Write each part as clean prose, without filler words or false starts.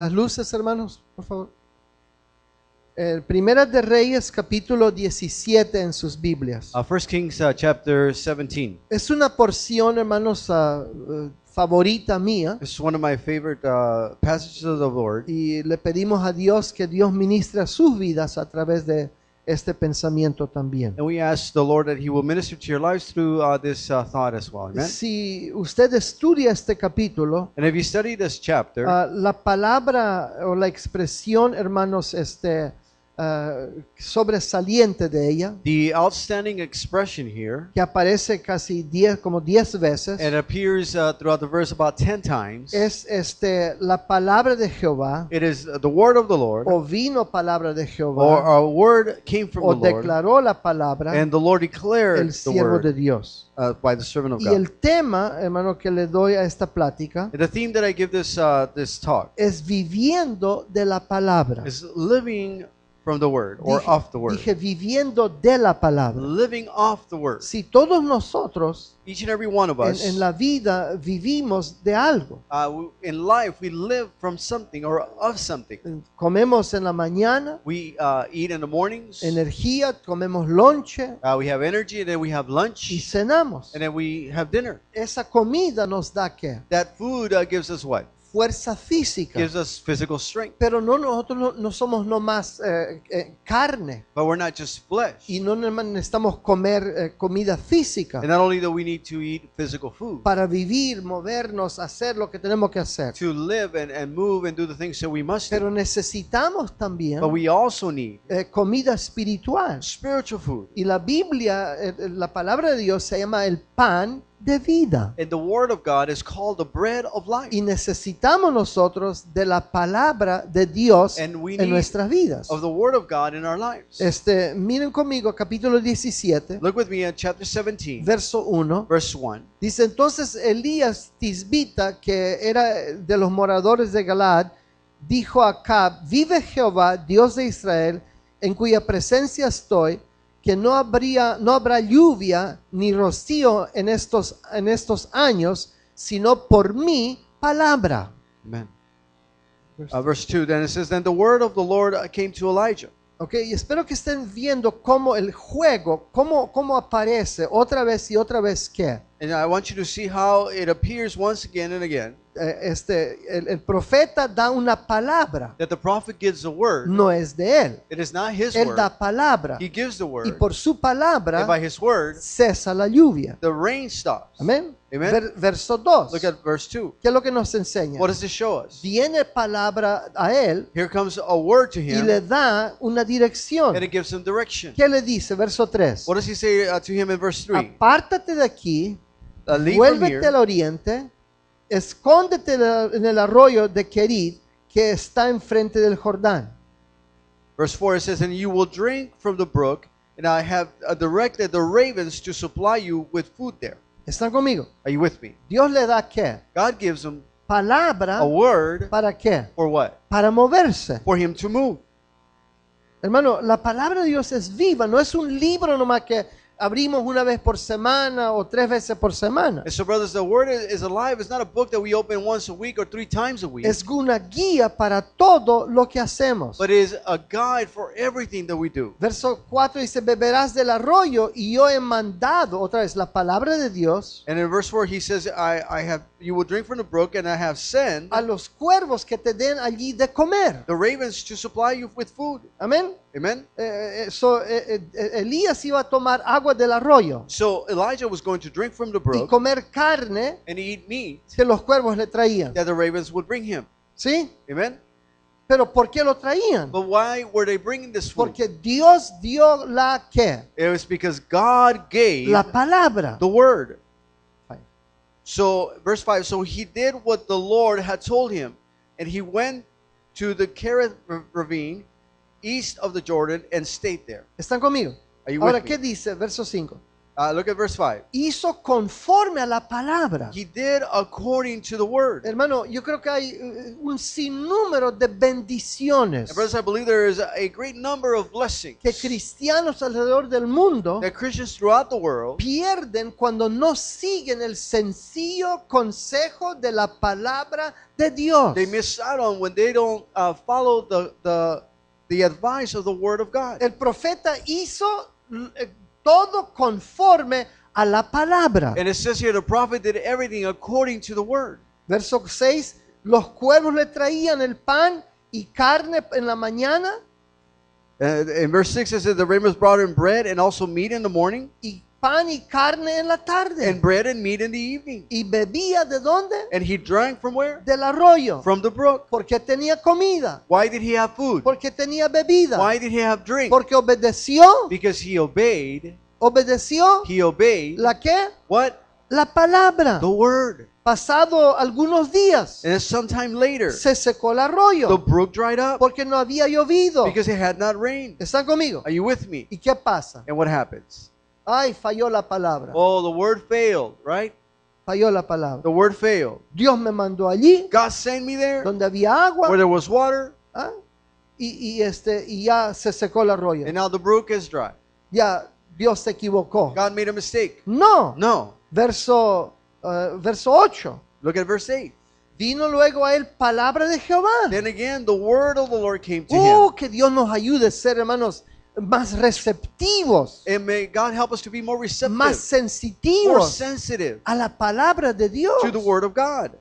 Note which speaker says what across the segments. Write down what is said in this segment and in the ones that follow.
Speaker 1: Las luces, hermanos, por favor. Primera de Reyes, capítulo 17 en sus Biblias.
Speaker 2: 1 Kings chapter 17.
Speaker 1: Es una porción, hermanos, favorita mía.
Speaker 2: This is one of my favorite passages of the Lord.
Speaker 1: Y le pedimos a Dios que Dios ministre a sus vidas a través de este pensamiento también.
Speaker 2: And we ask the Lord that He will minister to your lives through this thought as well. Amen.
Speaker 1: Si usted estudia este capítulo,
Speaker 2: And if you study this chapter,
Speaker 1: la palabra o la expresión, hermanos, sobresaliente de ella,
Speaker 2: the outstanding expression here,
Speaker 1: que aparece casi 10 veces,
Speaker 2: it appears throughout the verse about 10 times.
Speaker 1: es la palabra de Jehová,
Speaker 2: It is the word of the Lord,
Speaker 1: o vino palabra de
Speaker 2: or
Speaker 1: Jehová,
Speaker 2: a word came from
Speaker 1: o
Speaker 2: the Lord,
Speaker 1: declaró la palabra
Speaker 2: and the Lord declared
Speaker 1: el
Speaker 2: the
Speaker 1: siervo de
Speaker 2: word
Speaker 1: Dios.
Speaker 2: by the servant of
Speaker 1: Y
Speaker 2: God.
Speaker 1: el tema, hermano, que le doy a esta plática
Speaker 2: And the theme that I give this talk
Speaker 1: es viviendo de la palabra.
Speaker 2: is living from the word, or of the word.
Speaker 1: Dije viviendo de la palabra.
Speaker 2: Living off the word.
Speaker 1: Si todos nosotros
Speaker 2: Each and every one of us,
Speaker 1: en la vida vivimos de algo,
Speaker 2: in life, we live from something or of something.
Speaker 1: comemos en la mañana,
Speaker 2: We eat in the mornings,
Speaker 1: energía, comemos lonche
Speaker 2: we have energy, and then we have
Speaker 1: y
Speaker 2: lunch,
Speaker 1: cenamos.
Speaker 2: and then we have dinner.
Speaker 1: Esa comida nos da ¿qué?
Speaker 2: That food gives us what?
Speaker 1: Fuerza física.
Speaker 2: Gives us physical strength.
Speaker 1: Pero nosotros no somos nomás carne
Speaker 2: But we're not just flesh.
Speaker 1: y no necesitamos comer comida física
Speaker 2: And not only do we need to eat physical food,
Speaker 1: para vivir, movernos, hacer lo que tenemos que hacer.
Speaker 2: to live and move and do the things that we must
Speaker 1: Pero
Speaker 2: do.
Speaker 1: necesitamos también
Speaker 2: But we also need
Speaker 1: comida espiritual.
Speaker 2: spiritual food.
Speaker 1: Y la Biblia, la palabra de Dios se llama el pan de vida.
Speaker 2: And the word of God is called the bread of life.
Speaker 1: Y necesitamos nosotros de la palabra de Dios
Speaker 2: And we
Speaker 1: en
Speaker 2: need
Speaker 1: nuestras vidas.
Speaker 2: of the word of God in our lives.
Speaker 1: Miren conmigo capítulo 17,
Speaker 2: Look with me at chapter 17,
Speaker 1: verso 1.
Speaker 2: verse 1.
Speaker 1: Dice entonces Elías Tisbita, que era de los moradores de Galaad, dijo a Acab: vive Jehová, Dios de Israel, en cuya presencia estoy, que no habrá lluvia ni rocío en estos años, sino por mi palabra.
Speaker 2: Amen. Verse 2, then it says, then the word of the Lord came to Elijah.
Speaker 1: Okay, y espero que estén viendo cómo el juego, cómo aparece otra vez y otra vez que
Speaker 2: And I want you to see how it appears once again and again,
Speaker 1: el profeta da una palabra,
Speaker 2: that the prophet gives the word.
Speaker 1: no es de él.
Speaker 2: It is not his
Speaker 1: Él da
Speaker 2: word.
Speaker 1: palabra
Speaker 2: He gives the
Speaker 1: y
Speaker 2: word.
Speaker 1: por su
Speaker 2: And
Speaker 1: palabra
Speaker 2: by his word,
Speaker 1: cesa la lluvia.
Speaker 2: the rain stops.
Speaker 1: Amén.
Speaker 2: Amen.
Speaker 1: Verso 2.
Speaker 2: Look at verse 2.
Speaker 1: ¿Qué es lo que nos enseña?
Speaker 2: What does this show us?
Speaker 1: Viene palabra a él
Speaker 2: Here comes a word to
Speaker 1: y
Speaker 2: him,
Speaker 1: le da una dirección.
Speaker 2: and it gives him direction.
Speaker 1: ¿Qué le dice? Verso 3.
Speaker 2: What does he say to him in verse 3?
Speaker 1: Apártate de aquí,
Speaker 2: Leave from
Speaker 1: vuélvete al
Speaker 2: here,
Speaker 1: oriente, escóndete en el arroyo de Kerit que está enfrente del Jordán.
Speaker 2: verse 4, it says, and you will drink from the brook, and I have directed the ravens to supply you with food there.
Speaker 1: ¿Están conmigo?
Speaker 2: Are you with me?
Speaker 1: Dios le da ¿qué?
Speaker 2: God gives him
Speaker 1: Palabra.
Speaker 2: a word
Speaker 1: ¿Para qué?
Speaker 2: for what?
Speaker 1: Para moverse.
Speaker 2: For him to move.
Speaker 1: Hermano, la palabra de Dios es viva, no es un libro nomás que abrimos una vez por semana o 3 veces por semana.
Speaker 2: And so, brothers, the word is alive. It's not a book that we open once a week or 3 times a week,
Speaker 1: Es una guía para todo lo que hacemos.
Speaker 2: but it is a guide for everything that we do.
Speaker 1: Verso 4 dice, beberás del arroyo y yo he mandado, otra vez, la palabra de Dios,
Speaker 2: And in verse 4, he says, you will drink from the brook, and I have sent
Speaker 1: a los cuervos que te den allí de comer.
Speaker 2: the ravens to supply you with food.
Speaker 1: Amén.
Speaker 2: Amen?
Speaker 1: Elías iba a tomar agua del arroyo
Speaker 2: So Elijah was going to drink from the
Speaker 1: y
Speaker 2: brook
Speaker 1: comer carne
Speaker 2: and eat meat
Speaker 1: que los cuervos le traían.
Speaker 2: that the ravens would bring him.
Speaker 1: ¿Sí?
Speaker 2: Amen?
Speaker 1: Pero ¿por qué lo traían?
Speaker 2: But why were they bringing this food?
Speaker 1: Porque Dios dio la ¿qué?
Speaker 2: It was because God gave
Speaker 1: La palabra.
Speaker 2: the word.
Speaker 1: Fine.
Speaker 2: So, verse 5, so he did what the Lord had told him, and he went to the Kerith ravine east of the Jordan and stayed there.
Speaker 1: ¿Están conmigo?
Speaker 2: Are you
Speaker 1: Ahora,
Speaker 2: with
Speaker 1: ¿qué
Speaker 2: me?
Speaker 1: dice? Verso 5.
Speaker 2: Look at verse 5.
Speaker 1: hizo conforme a la palabra.
Speaker 2: He did according to the word.
Speaker 1: Hermano, yo creo que hay un sinnúmero de bendiciones
Speaker 2: And brothers, I believe there is a great number of blessings
Speaker 1: que cristianos alrededor del mundo
Speaker 2: that Christians throughout the world
Speaker 1: pierden cuando no siguen el sencillo consejo de la palabra de Dios.
Speaker 2: they miss out on when they don't follow the advice of the word of God.
Speaker 1: El profeta hizo todo conforme a la palabra.
Speaker 2: And it says here the prophet did everything according to the word.
Speaker 1: Verso 6, los cuervos le traían el pan y carne en la mañana
Speaker 2: In verse 6 it says the ravens brought in bread and also meat in the morning,
Speaker 1: y pan y carne en la tarde.
Speaker 2: and bread and meat in the evening.
Speaker 1: ¿Y bebía de dónde?
Speaker 2: And he drank from where?
Speaker 1: Del arroyo.
Speaker 2: From the brook.
Speaker 1: Porque tenía comida.
Speaker 2: Why did he have food?
Speaker 1: Porque tenía bebida.
Speaker 2: Why did he have drink?
Speaker 1: Porque obedeció.
Speaker 2: Because he obeyed.
Speaker 1: Obedeció.
Speaker 2: He obeyed.
Speaker 1: ¿La qué?
Speaker 2: What?
Speaker 1: La palabra.
Speaker 2: The word.
Speaker 1: Pasado algunos días,
Speaker 2: And then sometime later,
Speaker 1: se secó el
Speaker 2: the
Speaker 1: arroyo
Speaker 2: brook dried up
Speaker 1: porque no había llovido.
Speaker 2: because it had not rained.
Speaker 1: ¿Están conmigo?
Speaker 2: Are you with me?
Speaker 1: ¿Y qué pasa?
Speaker 2: And what happens?
Speaker 1: Ay, falló la palabra.
Speaker 2: Oh, the word failed, right?
Speaker 1: Falló la palabra.
Speaker 2: The word failed.
Speaker 1: Dios me mandó allí
Speaker 2: God sent me there
Speaker 1: donde había agua,
Speaker 2: where there was water,
Speaker 1: ¿ah? y ya se secó el arroyo.
Speaker 2: and now the brook is dry.
Speaker 1: Ya Dios se equivocó.
Speaker 2: God made a mistake.
Speaker 1: No.
Speaker 2: No.
Speaker 1: Verso 8.
Speaker 2: Look at verse 8.
Speaker 1: Vino luego a él palabra de Jehová.
Speaker 2: Then again, the word of the Lord came to
Speaker 1: Oh,
Speaker 2: him.
Speaker 1: que Dios nos ayude a ser, hermanos, más receptivos,
Speaker 2: And may God help us to be more receptive,
Speaker 1: más
Speaker 2: more
Speaker 1: sensitivos
Speaker 2: sensitive
Speaker 1: a la palabra de Dios.
Speaker 2: to the word of God.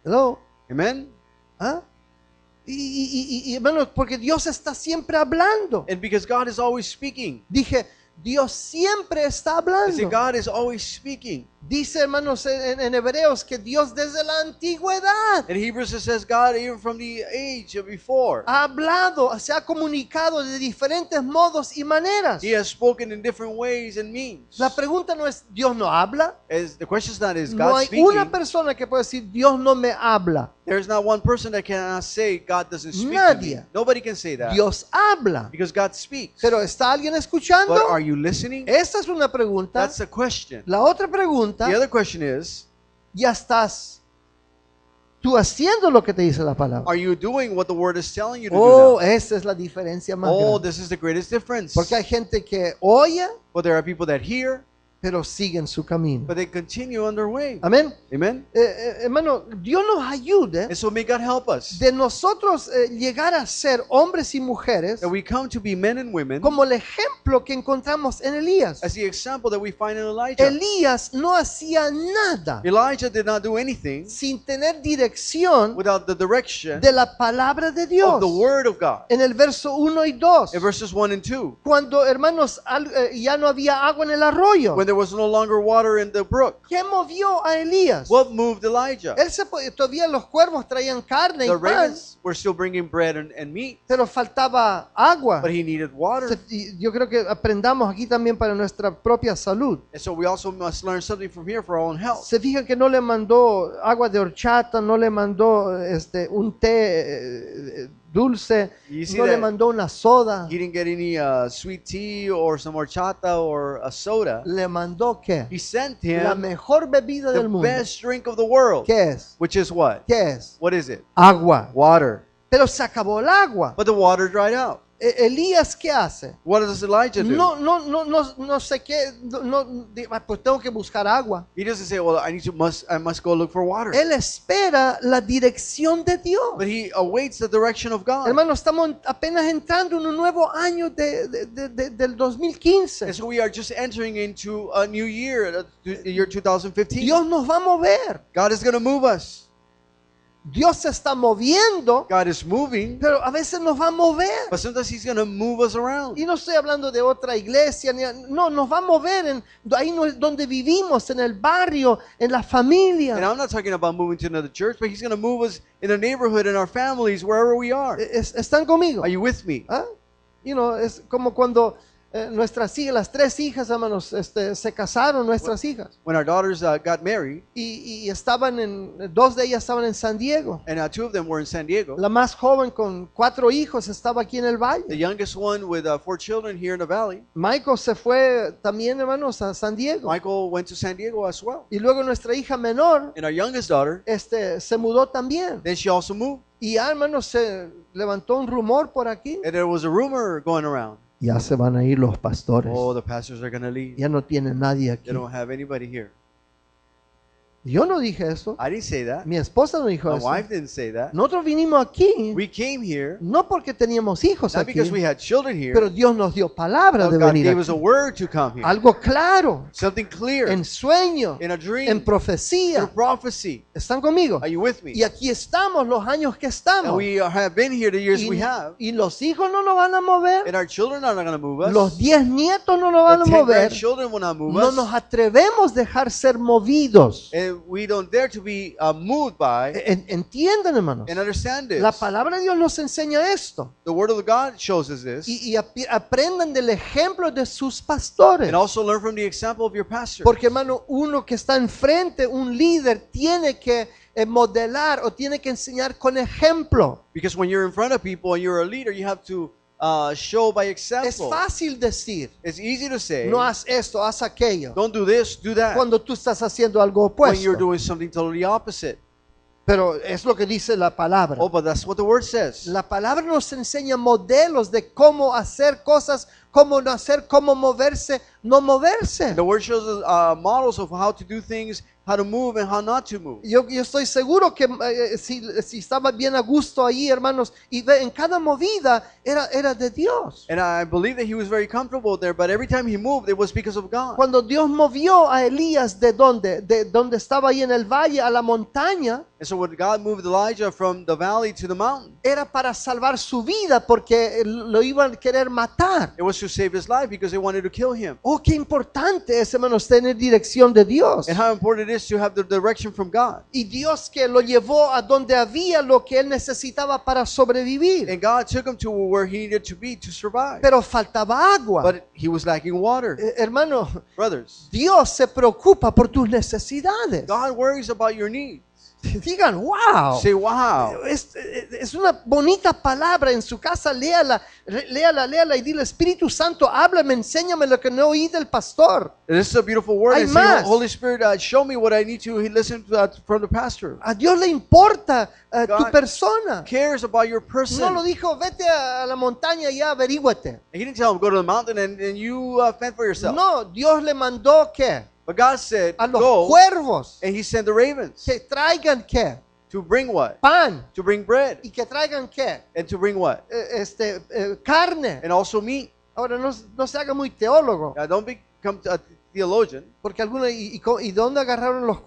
Speaker 1: Hello.
Speaker 2: Amen?
Speaker 1: ¿Ah? Y, hermanos, porque Dios está siempre hablando.
Speaker 2: And because God is always speaking.
Speaker 1: Dije, Dios siempre está
Speaker 2: I
Speaker 1: hablando.
Speaker 2: say God is always speaking.
Speaker 1: Dice, hermanos, en Hebreos que Dios desde la antigüedad
Speaker 2: In Hebrews it says God even from the age of before.
Speaker 1: ha hablado, se ha comunicado de diferentes modos y maneras.
Speaker 2: He has spoken in different ways and means.
Speaker 1: La pregunta no es, ¿Dios no habla?
Speaker 2: The question is not, is
Speaker 1: No
Speaker 2: God
Speaker 1: hay
Speaker 2: speaking?
Speaker 1: una persona que pueda decir, Dios no me habla.
Speaker 2: There's not one person that cannot say God doesn't speak to me.
Speaker 1: Nadie.
Speaker 2: Nobody can say that.
Speaker 1: Dios habla.
Speaker 2: Because God speaks.
Speaker 1: Pero ¿está alguien escuchando?
Speaker 2: But are you listening?
Speaker 1: Esta es una pregunta.
Speaker 2: That's a question.
Speaker 1: La otra pregunta,
Speaker 2: The other question is,
Speaker 1: ¿ya estás tú haciendo lo que te dice la palabra?
Speaker 2: are you doing what the word is telling you to
Speaker 1: Oh,
Speaker 2: do now?
Speaker 1: esa es la diferencia más
Speaker 2: Oh,
Speaker 1: grande.
Speaker 2: this is the greatest difference.
Speaker 1: Porque hay gente que oye,
Speaker 2: But there are people that hear,
Speaker 1: pero siguen su camino.
Speaker 2: but they continue on their way.
Speaker 1: Amén.
Speaker 2: Amen?
Speaker 1: Hermano, Dios nos ayude
Speaker 2: And so may God help us
Speaker 1: de nosotros llegar a ser hombres y mujeres
Speaker 2: that we come to be men and women
Speaker 1: como el ejemplo que encontramos en Elías.
Speaker 2: as the example that we find in Elijah.
Speaker 1: Elías no hacía nada
Speaker 2: Elijah did not do anything
Speaker 1: sin tener dirección
Speaker 2: without the direction
Speaker 1: de la palabra de Dios.
Speaker 2: of the word of God.
Speaker 1: En el verso 1 y 2,
Speaker 2: In verses 1 and 2,
Speaker 1: cuando, hermanos, ya no había agua en el arroyo,
Speaker 2: when there was no longer water in the brook,
Speaker 1: ¿qué movió a Elías?
Speaker 2: what moved Elijah?
Speaker 1: Todavía los cuervos traían carne y
Speaker 2: The
Speaker 1: pan,
Speaker 2: ravens were still bringing bread and meat,
Speaker 1: pero faltaba agua.
Speaker 2: but he needed water.
Speaker 1: Y yo creo que aprendamos aquí también para nuestra propia salud.
Speaker 2: And so we also must learn something from here for our own health.
Speaker 1: Se fijan que no le mandó agua de horchata, no le mandó un té dulce,
Speaker 2: You see
Speaker 1: no le
Speaker 2: that
Speaker 1: mandó una soda.
Speaker 2: he didn't get any sweet tea or some horchata or a soda.
Speaker 1: Le mandó ¿qué?
Speaker 2: He sent
Speaker 1: La
Speaker 2: him
Speaker 1: mejor bebida
Speaker 2: the
Speaker 1: del mundo.
Speaker 2: best drink of the world,
Speaker 1: ¿Qué es?
Speaker 2: which is what?
Speaker 1: ¿Qué es?
Speaker 2: What is it?
Speaker 1: Agua.
Speaker 2: Water.
Speaker 1: Pero se acabó el agua.
Speaker 2: But the water dried out.
Speaker 1: Elías, ¿qué hace?
Speaker 2: What does Elijah do?
Speaker 1: No sé qué, pues tengo que buscar agua.
Speaker 2: He doesn't say, well, I must go look for water.
Speaker 1: Él espera la dirección de Dios.
Speaker 2: But he awaits the direction of God.
Speaker 1: Hermano, estamos apenas entrando en un nuevo año del 2015.
Speaker 2: And so we are just entering into a new year, the year 2015.
Speaker 1: Dios nos va a mover.
Speaker 2: God is going to move us.
Speaker 1: Dios se está moviendo,
Speaker 2: God is moving,
Speaker 1: pero a veces nos va a mover.
Speaker 2: but sometimes he's going to move us around.
Speaker 1: Y no estoy hablando de otra iglesia, no, nos va a mover ahí donde vivimos, en el barrio, en la
Speaker 2: And
Speaker 1: familia.
Speaker 2: I'm not talking about moving to another church, but he's going to move us in the neighborhood, in our families, wherever we are.
Speaker 1: ¿Están conmigo?
Speaker 2: Are you with me?
Speaker 1: ¿Ah? Es como cuando nuestras hijas, las 3 hijas, hermanos, se casaron, nuestras hijas.
Speaker 2: When our daughters got married,
Speaker 1: Y estaban 2 de ellas estaban en San Diego.
Speaker 2: and 2 of them were in San Diego.
Speaker 1: La más joven con 4 hijos estaba aquí en el
Speaker 2: The
Speaker 1: valle.
Speaker 2: youngest one with 4 children here in the valley.
Speaker 1: Michael se fue también, hermanos, a San Diego.
Speaker 2: Michael went to San Diego as well.
Speaker 1: Y luego nuestra hija menor
Speaker 2: And our youngest daughter,
Speaker 1: se mudó también.
Speaker 2: then she also moved.
Speaker 1: Y ya, hermanos, se levantó un rumor por aquí.
Speaker 2: And there was a rumor going around.
Speaker 1: Ya se van a ir los pastores.
Speaker 2: Oh, the pastors are going to leave.
Speaker 1: Ya no tiene nadie aquí.
Speaker 2: They don't have anybody here.
Speaker 1: Yo no dije eso.
Speaker 2: I didn't say that.
Speaker 1: Mi esposa no dijo
Speaker 2: My
Speaker 1: eso.
Speaker 2: wife didn't say that.
Speaker 1: Nosotros vinimos aquí
Speaker 2: We came here
Speaker 1: no porque teníamos hijos
Speaker 2: not
Speaker 1: aquí,
Speaker 2: because we had children here,
Speaker 1: pero Dios nos dio palabra
Speaker 2: but
Speaker 1: de
Speaker 2: God
Speaker 1: venir
Speaker 2: gave us a
Speaker 1: aquí.
Speaker 2: word to come here.
Speaker 1: Algo claro,
Speaker 2: Something clear
Speaker 1: en sueño,
Speaker 2: in a
Speaker 1: en
Speaker 2: dream, in a
Speaker 1: profecía.
Speaker 2: prophecy.
Speaker 1: ¿Están conmigo?
Speaker 2: Are you with me?
Speaker 1: Y aquí estamos los años que
Speaker 2: And
Speaker 1: estamos.
Speaker 2: we have been here the years we have.
Speaker 1: Y los hijos no nos van a mover.
Speaker 2: And our children are not going to move us.
Speaker 1: Los 10 nietos no nos van a
Speaker 2: The 10
Speaker 1: mover.
Speaker 2: grandchildren will not move
Speaker 1: No
Speaker 2: us.
Speaker 1: nos atrevemos a dejar ser movidos.
Speaker 2: And we don't dare to be moved by
Speaker 1: Entienden, hermanos.
Speaker 2: and understand this.
Speaker 1: La palabra de Dios nos enseña esto.
Speaker 2: The word of God shows us this.
Speaker 1: Y aprendan del ejemplo de sus pastores.
Speaker 2: And also learn from the example of your pastor.
Speaker 1: Porque, hermano, uno que está enfrente, un líder, tiene que modelar o tiene que enseñar con ejemplo.
Speaker 2: Because when you're in front of people and you're a leader, you have to show by
Speaker 1: Es
Speaker 2: example.
Speaker 1: fácil decir,
Speaker 2: It's easy to say,
Speaker 1: no haz esto, haz aquello,
Speaker 2: don't do this, do that.
Speaker 1: cuando tú estás haciendo algo
Speaker 2: When you're
Speaker 1: opuesto.
Speaker 2: doing something totally opposite.
Speaker 1: Pero es lo que dice la palabra.
Speaker 2: Oh, but that's what the word says.
Speaker 1: La palabra nos enseña modelos de cómo hacer cosas, cómo no hacer, cómo moverse, no moverse.
Speaker 2: The word shows us models of how to do things, how to move and how not to move.
Speaker 1: Yo estoy seguro que si estaba bien a gusto ahí, hermanos, y en cada movida era de Dios.
Speaker 2: And I believe that he was very comfortable there, but every time he moved, it was because of God.
Speaker 1: Cuando Dios movió a Elías de donde estaba ahí en el valle a la montaña,
Speaker 2: And so when God moved Elijah from the valley to the mountain,
Speaker 1: era para salvar su vida porque lo iban a querer matar.
Speaker 2: it was to save his life because they wanted to kill him.
Speaker 1: Oh, qué importante es, hermanos, tener dirección de Dios.
Speaker 2: And how important it is to have the direction from God.
Speaker 1: Y Dios que lo llevó a donde había lo que él necesitaba para sobrevivir.
Speaker 2: And God took him to where he needed to be to survive.
Speaker 1: Pero faltaba agua.
Speaker 2: But he was lacking water.
Speaker 1: Hermano,
Speaker 2: Brothers,
Speaker 1: Dios se preocupa por tus necesidades.
Speaker 2: God worries about your needs.
Speaker 1: Digan, wow.
Speaker 2: Say, wow.
Speaker 1: Es una bonita palabra en su casa, léala y dile, Espíritu Santo, háblame, enséñame lo que no oí del pastor.
Speaker 2: This is a beautiful word.
Speaker 1: Hay
Speaker 2: And say,
Speaker 1: más.
Speaker 2: Holy Spirit, show me what I need to listen to, from the pastor.
Speaker 1: A Dios le importa tu
Speaker 2: God
Speaker 1: persona.
Speaker 2: Cares about your
Speaker 1: No
Speaker 2: person.
Speaker 1: lo dijo, vete a la montaña y averíguate.
Speaker 2: He didn't tell him, go to the mountain and you fend for yourself.
Speaker 1: No, Dios le mandó ¿qué?
Speaker 2: But God said,
Speaker 1: A los
Speaker 2: go,
Speaker 1: cuervos
Speaker 2: and he sent the ravens.
Speaker 1: que traigan ¿qué?
Speaker 2: To bring what?
Speaker 1: Pan.
Speaker 2: To bring bread.
Speaker 1: Y que traigan ¿qué?
Speaker 2: And to bring what?
Speaker 1: Carne.
Speaker 2: And also meat.
Speaker 1: Ahora no se haga muy teólogo,
Speaker 2: Don't become a theologian.
Speaker 1: porque algunos, ¿y dónde agarraron los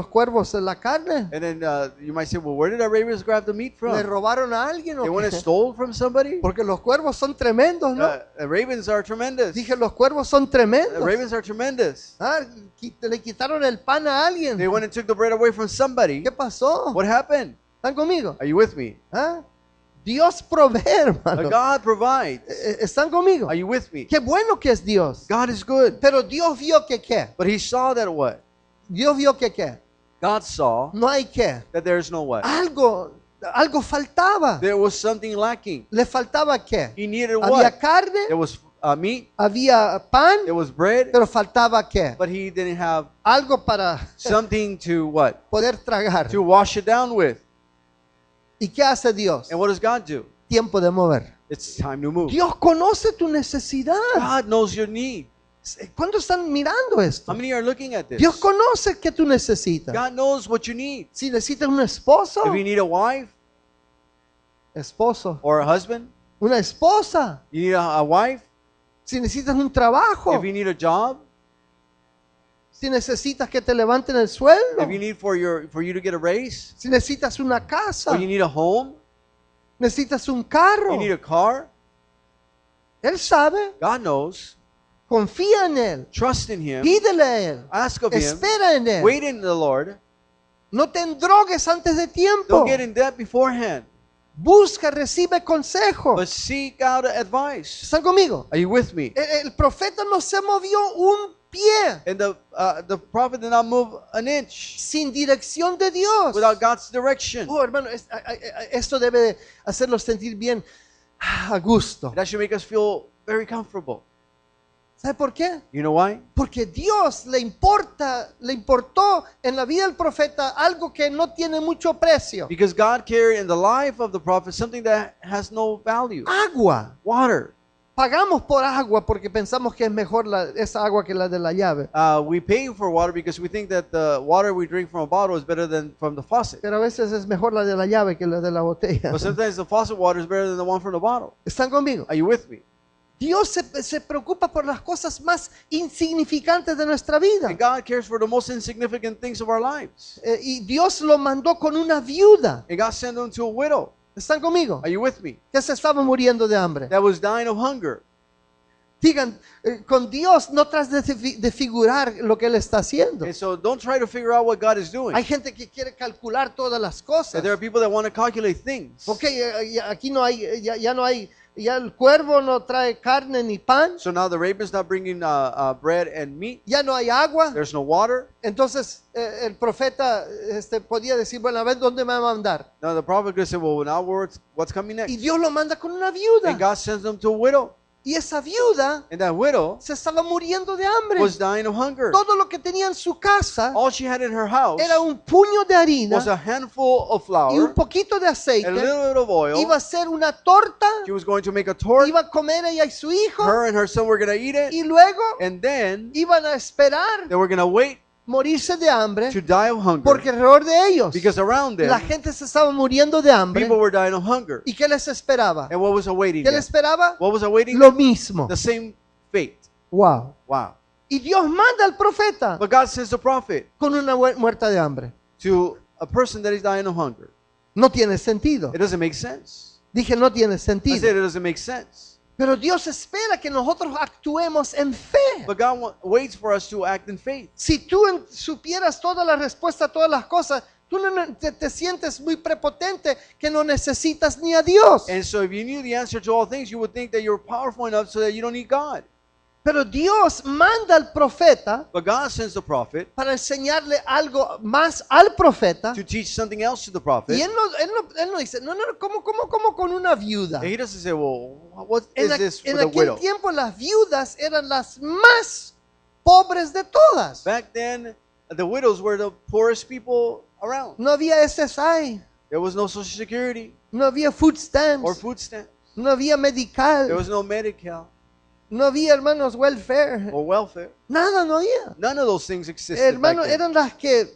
Speaker 1: cuervos la carne?
Speaker 2: And then you might say, well, where did our ravens grab the meat
Speaker 1: ¿Le
Speaker 2: from?
Speaker 1: robaron a alguien o
Speaker 2: They went and
Speaker 1: qué?
Speaker 2: stole from somebody?
Speaker 1: Porque los cuervos son tremendos, ¿no?
Speaker 2: Ravens are tremendous.
Speaker 1: Dije, los cuervos son tremendos.
Speaker 2: Ravens are tremendous.
Speaker 1: Ah, le quitaron el pan a alguien.
Speaker 2: They went and took the bread away from somebody.
Speaker 1: ¿Qué pasó?
Speaker 2: What happened?
Speaker 1: ¿Están conmigo?
Speaker 2: Are you with me?
Speaker 1: ¿Ah? Dios provee, hermano.
Speaker 2: God provides.
Speaker 1: ¿Están conmigo?
Speaker 2: Are you with me?
Speaker 1: Qué bueno que es Dios.
Speaker 2: God is good.
Speaker 1: Pero Dios vio que qué.
Speaker 2: But he saw that what?
Speaker 1: Dios vio que qué.
Speaker 2: God saw
Speaker 1: No hay qué.
Speaker 2: that there is no what?
Speaker 1: Algo faltaba.
Speaker 2: There was something lacking.
Speaker 1: Le faltaba qué.
Speaker 2: He needed
Speaker 1: Había
Speaker 2: what?
Speaker 1: carne,
Speaker 2: There was meat.
Speaker 1: había pan,
Speaker 2: There was bread.
Speaker 1: pero faltaba qué.
Speaker 2: But he didn't have
Speaker 1: Algo para
Speaker 2: something to what?
Speaker 1: poder tragar.
Speaker 2: To wash it down with.
Speaker 1: ¿Y qué hace Dios?
Speaker 2: And what does God do?
Speaker 1: Tiempo de mover.
Speaker 2: It's time to move.
Speaker 1: Dios conoce tu necesidad.
Speaker 2: God knows your need.
Speaker 1: ¿Cuántos están mirando esto?
Speaker 2: How many are looking at this?
Speaker 1: Dios conoce que tú necesitas.
Speaker 2: God knows what you need.
Speaker 1: Si necesitas un esposo,
Speaker 2: If you need a wife
Speaker 1: esposo.
Speaker 2: or a husband,
Speaker 1: Una esposa.
Speaker 2: you need a wife.
Speaker 1: Si necesitas un trabajo.
Speaker 2: If you need a job,
Speaker 1: Si necesitas que te levanten el sueldo.
Speaker 2: if you need for you to get a raise,
Speaker 1: Si necesitas una casa.
Speaker 2: or you need a home,
Speaker 1: Necesitas un carro.
Speaker 2: you need a car,
Speaker 1: Él sabe.
Speaker 2: God knows.
Speaker 1: Confía en Él.
Speaker 2: Trust in Him.
Speaker 1: Pídele a Él.
Speaker 2: Ask of Him.
Speaker 1: Espera en Él.
Speaker 2: Wait in the Lord.
Speaker 1: No te endrogues antes de tiempo.
Speaker 2: Don't get in debt beforehand.
Speaker 1: busca, recibe consejo.
Speaker 2: but seek out advice.
Speaker 1: ¿Están conmigo?
Speaker 2: Are you with me?
Speaker 1: El profeta no se movió un pie
Speaker 2: And the prophet did not move an inch
Speaker 1: sin dirección de Dios.
Speaker 2: without God's direction.
Speaker 1: Oh, hermano, esto debe hacerlo sentir bien a gusto.
Speaker 2: That should make us feel very comfortable.
Speaker 1: ¿Sabe por qué?
Speaker 2: You know why?
Speaker 1: Porque Dios le importó en la vida del profeta algo que no tiene mucho precio.
Speaker 2: Because God carried in the life of the prophet something that has no value.
Speaker 1: Agua.
Speaker 2: Water.
Speaker 1: Pagamos por agua porque pensamos que es mejor esa agua que la de la llave.
Speaker 2: We pay for water because we think that the water we drink from a bottle is better than from the faucet.
Speaker 1: Pero a veces es mejor la de la llave que la de la botella.
Speaker 2: But sometimes the faucet water is better than the one from the bottle.
Speaker 1: ¿Están conmigo?
Speaker 2: Are you with me?
Speaker 1: Dios se preocupa por las cosas más insignificantes de nuestra vida.
Speaker 2: And God cares for the most insignificant things of our lives.
Speaker 1: Y Dios lo mandó con una viuda.
Speaker 2: And God sent them to a widow.
Speaker 1: ¿Están conmigo?
Speaker 2: Are you with me?
Speaker 1: Que se estaba muriendo de hambre.
Speaker 2: That was dying of hunger.
Speaker 1: Digan, con Dios no trates de figurar lo que Él está haciendo.
Speaker 2: And so don't try to figure out what God is doing.
Speaker 1: Hay gente que quiere calcular todas las cosas.
Speaker 2: And there are people that want to calculate things.
Speaker 1: Ok, aquí no hay, ya no hay, ya el cuervo no trae carne ni pan.
Speaker 2: So now the raven's not bringing bread and meat.
Speaker 1: Ya no hay agua.
Speaker 2: There's no water.
Speaker 1: Entonces el profeta podía decir, bueno, a ver dónde me va a mandar.
Speaker 2: Now the prophet could say, well, now what's coming next?
Speaker 1: Y Dios lo manda con una viuda.
Speaker 2: And God sends them to a widow.
Speaker 1: Y esa viuda
Speaker 2: And that widow
Speaker 1: se estaba muriendo de hambre.
Speaker 2: was dying of hunger.
Speaker 1: Todo lo que tenía en su casa
Speaker 2: All she had in her house
Speaker 1: era un puño de harina
Speaker 2: was a handful of
Speaker 1: y un
Speaker 2: flour,
Speaker 1: poquito de
Speaker 2: a
Speaker 1: aceite.
Speaker 2: little bit of oil.
Speaker 1: Iba a hacer una torta,
Speaker 2: She was going to make a torte.
Speaker 1: iba a comer ella y su hijo,
Speaker 2: Her and her son were going to eat it.
Speaker 1: y luego
Speaker 2: And then
Speaker 1: iban a esperar
Speaker 2: they were going to wait
Speaker 1: morirse de hambre
Speaker 2: to die of hunger.
Speaker 1: porque alrededor de ellos
Speaker 2: Because around
Speaker 1: la
Speaker 2: them,
Speaker 1: gente se estaba muriendo de hambre.
Speaker 2: people were dying of hunger.
Speaker 1: ¿Y qué les esperaba?
Speaker 2: And what was awaiting
Speaker 1: ¿Qué
Speaker 2: them?
Speaker 1: les esperaba?
Speaker 2: What was awaiting
Speaker 1: Lo
Speaker 2: them?
Speaker 1: mismo.
Speaker 2: The same fate.
Speaker 1: Wow.
Speaker 2: Wow.
Speaker 1: Y Dios manda al profeta
Speaker 2: But God sends the prophet
Speaker 1: con una muerta de hambre.
Speaker 2: to a person that is dying of hunger.
Speaker 1: No tiene sentido.
Speaker 2: It doesn't make sense.
Speaker 1: Dije, no tiene
Speaker 2: I
Speaker 1: sentido.
Speaker 2: said it doesn't make sense.
Speaker 1: Pero Dios espera que nosotros actuemos en fe.
Speaker 2: But God waits for us to act in faith.
Speaker 1: Si tú supieras toda la respuesta a todas las cosas, tú no te sientes muy prepotente que no necesitas ni a Dios.
Speaker 2: And so if you knew the answer to all things, you would think that you're powerful enough so that you don't need God.
Speaker 1: Pero Dios manda al profeta
Speaker 2: But God sends the prophet
Speaker 1: para enseñarle algo más al profeta.
Speaker 2: to teach something else to the prophet.
Speaker 1: Y él no dice, no, ¿cómo con una viuda?
Speaker 2: And he doesn't say, well, what
Speaker 1: En,
Speaker 2: is this
Speaker 1: en
Speaker 2: for the
Speaker 1: aquel
Speaker 2: widow?
Speaker 1: tiempo las viudas eran las más pobres de todas.
Speaker 2: Back then, the widows were the poorest people around.
Speaker 1: No había SSI,
Speaker 2: There was no Social Security
Speaker 1: no había food
Speaker 2: or
Speaker 1: stamps,
Speaker 2: food stamp.
Speaker 1: no había
Speaker 2: There
Speaker 1: medical,
Speaker 2: was no Medi-Cal
Speaker 1: no había hermanos welfare,
Speaker 2: or welfare.
Speaker 1: nada no había.
Speaker 2: None of those things existed back
Speaker 1: Hermanos,
Speaker 2: then.
Speaker 1: eran las que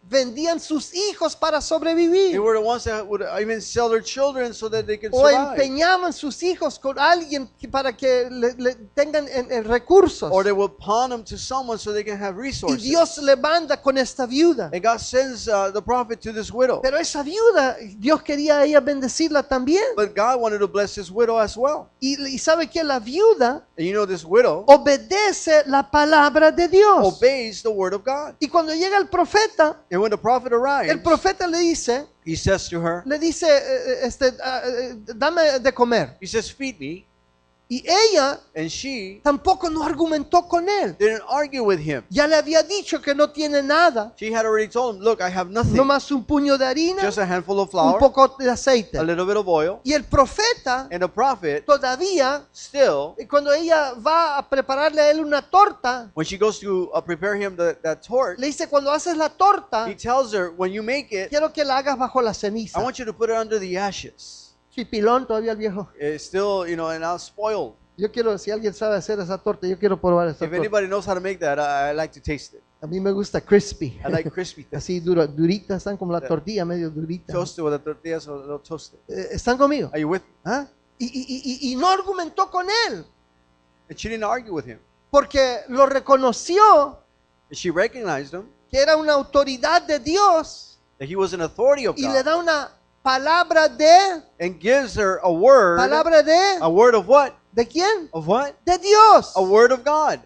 Speaker 1: vendían sus hijos para
Speaker 2: They
Speaker 1: sobrevivir
Speaker 2: were the ones that would even sell their children so that they could
Speaker 1: o
Speaker 2: survive.
Speaker 1: empeñaban sus hijos con alguien para que le tengan en recursos.
Speaker 2: Or they would pawn them to someone so they can have
Speaker 1: Y
Speaker 2: resources.
Speaker 1: Dios le manda con esta viuda.
Speaker 2: And God sends the prophet to this widow.
Speaker 1: Pero esa viuda, Dios quería a ella bendecirla también.
Speaker 2: But God wanted to bless this widow as well.
Speaker 1: Y sabe que la viuda
Speaker 2: And you know, this widow
Speaker 1: obedece la palabra de Dios.
Speaker 2: obeys the word of God.
Speaker 1: Y cuando llega el profeta,
Speaker 2: And when the prophet arrives,
Speaker 1: el profeta le dice,
Speaker 2: he says to her,
Speaker 1: dame de comer.
Speaker 2: he says, feed me.
Speaker 1: Y ella
Speaker 2: And she
Speaker 1: tampoco no argumentó con él.
Speaker 2: didn't argue with him.
Speaker 1: Ya le había dicho que no tiene nada,
Speaker 2: She had already told him, look, I have nothing.
Speaker 1: nomás un puño de harina,
Speaker 2: Just a handful of
Speaker 1: un
Speaker 2: flour,
Speaker 1: poco de aceite.
Speaker 2: a little bit of oil.
Speaker 1: Y el profeta
Speaker 2: And the prophet
Speaker 1: todavía,
Speaker 2: still,
Speaker 1: cuando ella va a prepararle a él una torta,
Speaker 2: when she goes to prepare him that torte,
Speaker 1: le dice, cuando haces la torta,
Speaker 2: he tells her, when you make it,
Speaker 1: quiero que la hagas bajo la
Speaker 2: I
Speaker 1: ceniza.
Speaker 2: want you to put it under the ashes.
Speaker 1: Chipilón todavía el viejo.
Speaker 2: It's still, and now spoiled.
Speaker 1: Yo quiero, si alguien sabe hacer esa torta, yo quiero probar esa
Speaker 2: If
Speaker 1: torta.
Speaker 2: anybody knows how to make that, I like to taste it.
Speaker 1: A mí me gusta crispy.
Speaker 2: I like crispy things.
Speaker 1: Así duritas, están como la tortilla, medio durita.
Speaker 2: Toasted with the tortillas, a little toasted.
Speaker 1: ¿Están conmigo?
Speaker 2: Are you with me?
Speaker 1: ¿Ah? Y no argumentó con él,
Speaker 2: And she didn't argue with him.
Speaker 1: porque lo reconoció
Speaker 2: And she recognized him,
Speaker 1: que era una autoridad de Dios
Speaker 2: that he was an authority of
Speaker 1: y le
Speaker 2: God.
Speaker 1: da una palabra de,
Speaker 2: And gives her a word.
Speaker 1: palabra de,
Speaker 2: A word of what?
Speaker 1: ¿de quién?
Speaker 2: Of what?
Speaker 1: De Dios.
Speaker 2: A word of God.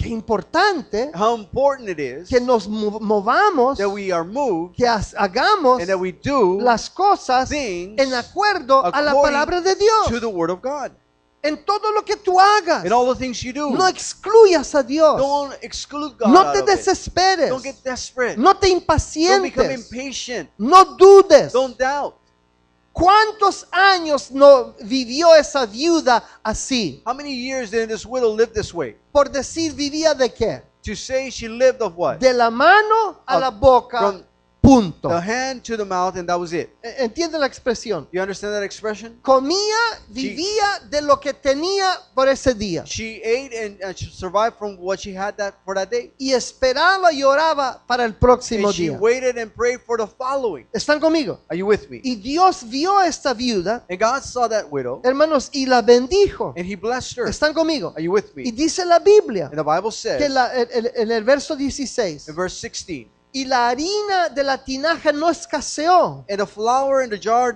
Speaker 1: Qué importante
Speaker 2: how important it is
Speaker 1: que nos movamos,
Speaker 2: that we are moved
Speaker 1: que hagamos
Speaker 2: and that we do
Speaker 1: las cosas
Speaker 2: things
Speaker 1: en acuerdo a la
Speaker 2: according
Speaker 1: palabra de Dios.
Speaker 2: to the Word of God.
Speaker 1: En todo lo que tú hagas,
Speaker 2: In all the things you do,
Speaker 1: no excluyas a Dios.
Speaker 2: don't exclude God
Speaker 1: No
Speaker 2: out
Speaker 1: te
Speaker 2: of it.
Speaker 1: desesperes.
Speaker 2: Don't get desperate.
Speaker 1: No te
Speaker 2: Don't become
Speaker 1: impacientes.
Speaker 2: impatient.
Speaker 1: No dudes.
Speaker 2: Don't doubt.
Speaker 1: ¿Cuántos años no vivió esa viuda así?
Speaker 2: How many years did this widow live this way?
Speaker 1: Por decir, ¿vivía de qué?
Speaker 2: To say she lived of what?
Speaker 1: De la mano a
Speaker 2: Of-
Speaker 1: la boca,
Speaker 2: from
Speaker 1: punto.
Speaker 2: the hand to the mouth, and that was it.
Speaker 1: ¿Entiende la expresión?
Speaker 2: You understand that expression?
Speaker 1: Comía, vivía de lo que tenía por ese día.
Speaker 2: She ate and she survived from what she had for that day.
Speaker 1: Y esperaba y oraba para el próximo
Speaker 2: And she
Speaker 1: día.
Speaker 2: waited and prayed for the following.
Speaker 1: ¿Están conmigo?
Speaker 2: Are you with me?
Speaker 1: Y Dios vio a esta viuda,
Speaker 2: And God saw that widow,
Speaker 1: hermanos, y la bendijo.
Speaker 2: and He blessed her.
Speaker 1: ¿Están conmigo?
Speaker 2: Are you with
Speaker 1: Y
Speaker 2: me?
Speaker 1: dice la Biblia
Speaker 2: And the Bible
Speaker 1: que
Speaker 2: says
Speaker 1: en el verso 16,
Speaker 2: in verse 16,
Speaker 1: y la harina de la tinaja no escaseó,
Speaker 2: and the flour in the jar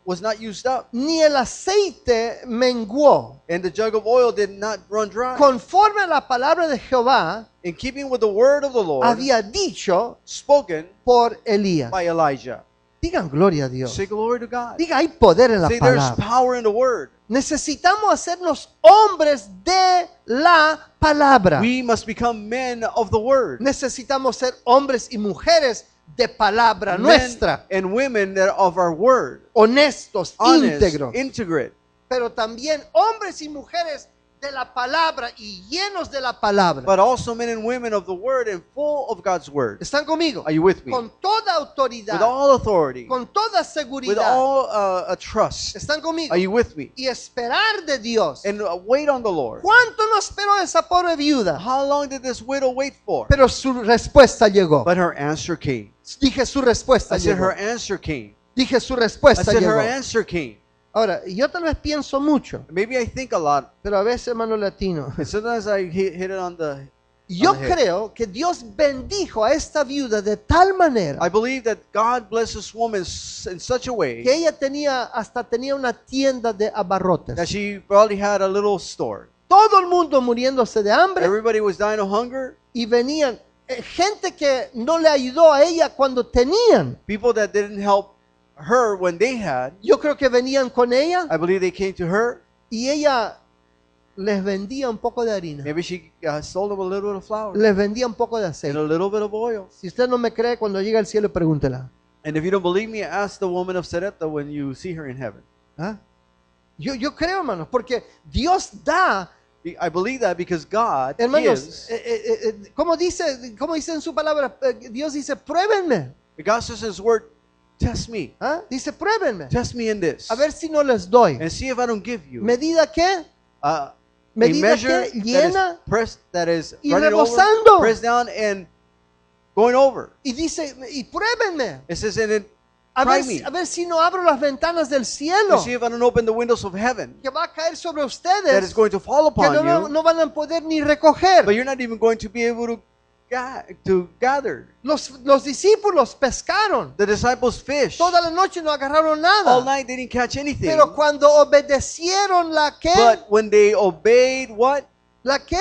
Speaker 2: was not used up,
Speaker 1: ni el aceite menguó,
Speaker 2: and the jug of oil did not run dry.
Speaker 1: conforme a la palabra de Jehová
Speaker 2: In keeping with the word of the Lord,
Speaker 1: había dicho
Speaker 2: spoken
Speaker 1: por Elías.
Speaker 2: by Elijah.
Speaker 1: Digan gloria a Dios.
Speaker 2: Say glory to God.
Speaker 1: Diga, hay poder en la
Speaker 2: Say there's
Speaker 1: palabra.
Speaker 2: power in the word.
Speaker 1: Necesitamos hacernos hombres de la palabra.
Speaker 2: We must become men of the word.
Speaker 1: Necesitamos ser hombres y mujeres de palabra
Speaker 2: Men
Speaker 1: nuestra,
Speaker 2: and women that are of our word.
Speaker 1: honestos,
Speaker 2: Honest,
Speaker 1: íntegros,
Speaker 2: integrate.
Speaker 1: pero también hombres y mujeres de la palabra y llenos de la palabra.
Speaker 2: But also men and women of the word and full of God's word.
Speaker 1: ¿Están conmigo?
Speaker 2: Are you with me?
Speaker 1: Con toda
Speaker 2: With
Speaker 1: autoridad,
Speaker 2: all authority.
Speaker 1: con toda
Speaker 2: With
Speaker 1: seguridad.
Speaker 2: all trust.
Speaker 1: ¿Están conmigo?
Speaker 2: Are you with me?
Speaker 1: Y esperar de Dios.
Speaker 2: And wait on the Lord.
Speaker 1: ¿Cuánto no esperó esa pobre viuda?
Speaker 2: How long did this widow wait for?
Speaker 1: Pero su respuesta llegó.
Speaker 2: But her answer came.
Speaker 1: Dije, su respuesta
Speaker 2: I said
Speaker 1: llegó.
Speaker 2: her anser came.
Speaker 1: Dije, su
Speaker 2: I
Speaker 1: respuesta
Speaker 2: said her
Speaker 1: llegó.
Speaker 2: answer came.
Speaker 1: Ahora, yo tal vez pienso mucho,
Speaker 2: Maybe I think a lot.
Speaker 1: pero a veces, hermano latino,
Speaker 2: And sometimes I hit it on the
Speaker 1: yo
Speaker 2: on the head.
Speaker 1: creo que Dios bendijo a esta viuda de tal manera
Speaker 2: I believe that God blessed this woman in such a way
Speaker 1: que ella hasta tenía una tienda de
Speaker 2: that
Speaker 1: abarrotes.
Speaker 2: she probably had a little store.
Speaker 1: Todo el mundo muriéndose de hambre
Speaker 2: Everybody was dying of hunger.
Speaker 1: y venían gente que no le ayudó a ella cuando tenían.
Speaker 2: People that didn't help her when they had.
Speaker 1: Yo creo que venían con ella
Speaker 2: I believe they came to her.
Speaker 1: y ella les vendía un poco de harina,
Speaker 2: Maybe she sold them a little bit of flour
Speaker 1: les vendía un poco de
Speaker 2: and
Speaker 1: aceite.
Speaker 2: a little bit of oil.
Speaker 1: Si usted no me cree, cuando llegue al cielo, pregúntela.
Speaker 2: And if you don't believe me, ask the woman of Sarepta when you see her in heaven.
Speaker 1: ¿Ah? Yo creo, hermanos, porque Dios da,
Speaker 2: I believe that because God
Speaker 1: hermanos,
Speaker 2: gives.
Speaker 1: como dice en su palabra, Dios dice, pruébenme.
Speaker 2: God says in His word, test me.
Speaker 1: ¿Ah? Dice, pruébenme.
Speaker 2: Test me in this.
Speaker 1: A ver si no les doy.
Speaker 2: And see if I don't give you
Speaker 1: ¿Medida qué?
Speaker 2: a
Speaker 1: Medida
Speaker 2: measure
Speaker 1: que llena
Speaker 2: that is
Speaker 1: y
Speaker 2: running
Speaker 1: rebosando.
Speaker 2: over, pressed down and going over.
Speaker 1: Y dice, y pruébenme.
Speaker 2: It says, and then
Speaker 1: A
Speaker 2: try
Speaker 1: ver,
Speaker 2: me.
Speaker 1: a ver si no abro las ventanas del
Speaker 2: And
Speaker 1: cielo
Speaker 2: see if I don't open the windows of heaven
Speaker 1: que va a caer sobre
Speaker 2: that is
Speaker 1: ustedes,
Speaker 2: going to fall
Speaker 1: que
Speaker 2: upon
Speaker 1: no,
Speaker 2: you,
Speaker 1: no van a poder ni recoger.
Speaker 2: but you're not even going to be able to gather.
Speaker 1: Los discípulos pescaron.
Speaker 2: The disciples fished.
Speaker 1: Toda la noche no agarraron
Speaker 2: All
Speaker 1: nada.
Speaker 2: night they didn't catch anything.
Speaker 1: Pero cuando obedecieron la que,
Speaker 2: But when they obeyed what?
Speaker 1: la que,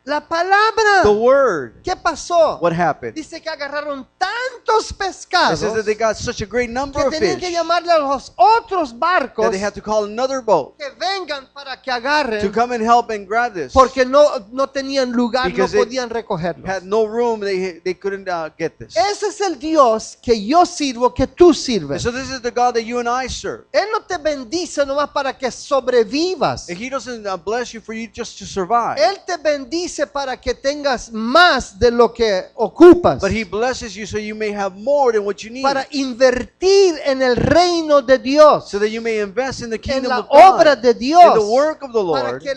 Speaker 1: la palabra,
Speaker 2: The word.
Speaker 1: ¿qué pasó?
Speaker 2: What happened?
Speaker 1: Dice que agarraron tantos
Speaker 2: It
Speaker 1: pescados
Speaker 2: says that they got such a great number
Speaker 1: que
Speaker 2: of
Speaker 1: tenían
Speaker 2: fish
Speaker 1: que llamarle a los otros
Speaker 2: that
Speaker 1: barcos
Speaker 2: they had to call another boat
Speaker 1: que vengan para que
Speaker 2: to
Speaker 1: agarren,
Speaker 2: come and help and grab this.
Speaker 1: porque no tenían lugar, no
Speaker 2: Because they
Speaker 1: podían recogerlos.
Speaker 2: Had no room, they couldn't get this.
Speaker 1: Ese es el Dios que yo sirvo, que tú
Speaker 2: And
Speaker 1: sirves.
Speaker 2: so this is the God that you and I serve.
Speaker 1: Él no te bendice nomás para que sobrevivas.
Speaker 2: And He doesn't bless you for you just to survive.
Speaker 1: Él te bendice para que tengas más de lo que ocupas,
Speaker 2: But He blesses you so you may have more than what you need.
Speaker 1: para invertir en el reino de Dios,
Speaker 2: So that you may invest in the
Speaker 1: en
Speaker 2: kingdom
Speaker 1: la
Speaker 2: of God.
Speaker 1: obra de
Speaker 2: In
Speaker 1: Dios,
Speaker 2: the work of the
Speaker 1: para
Speaker 2: Lord.
Speaker 1: que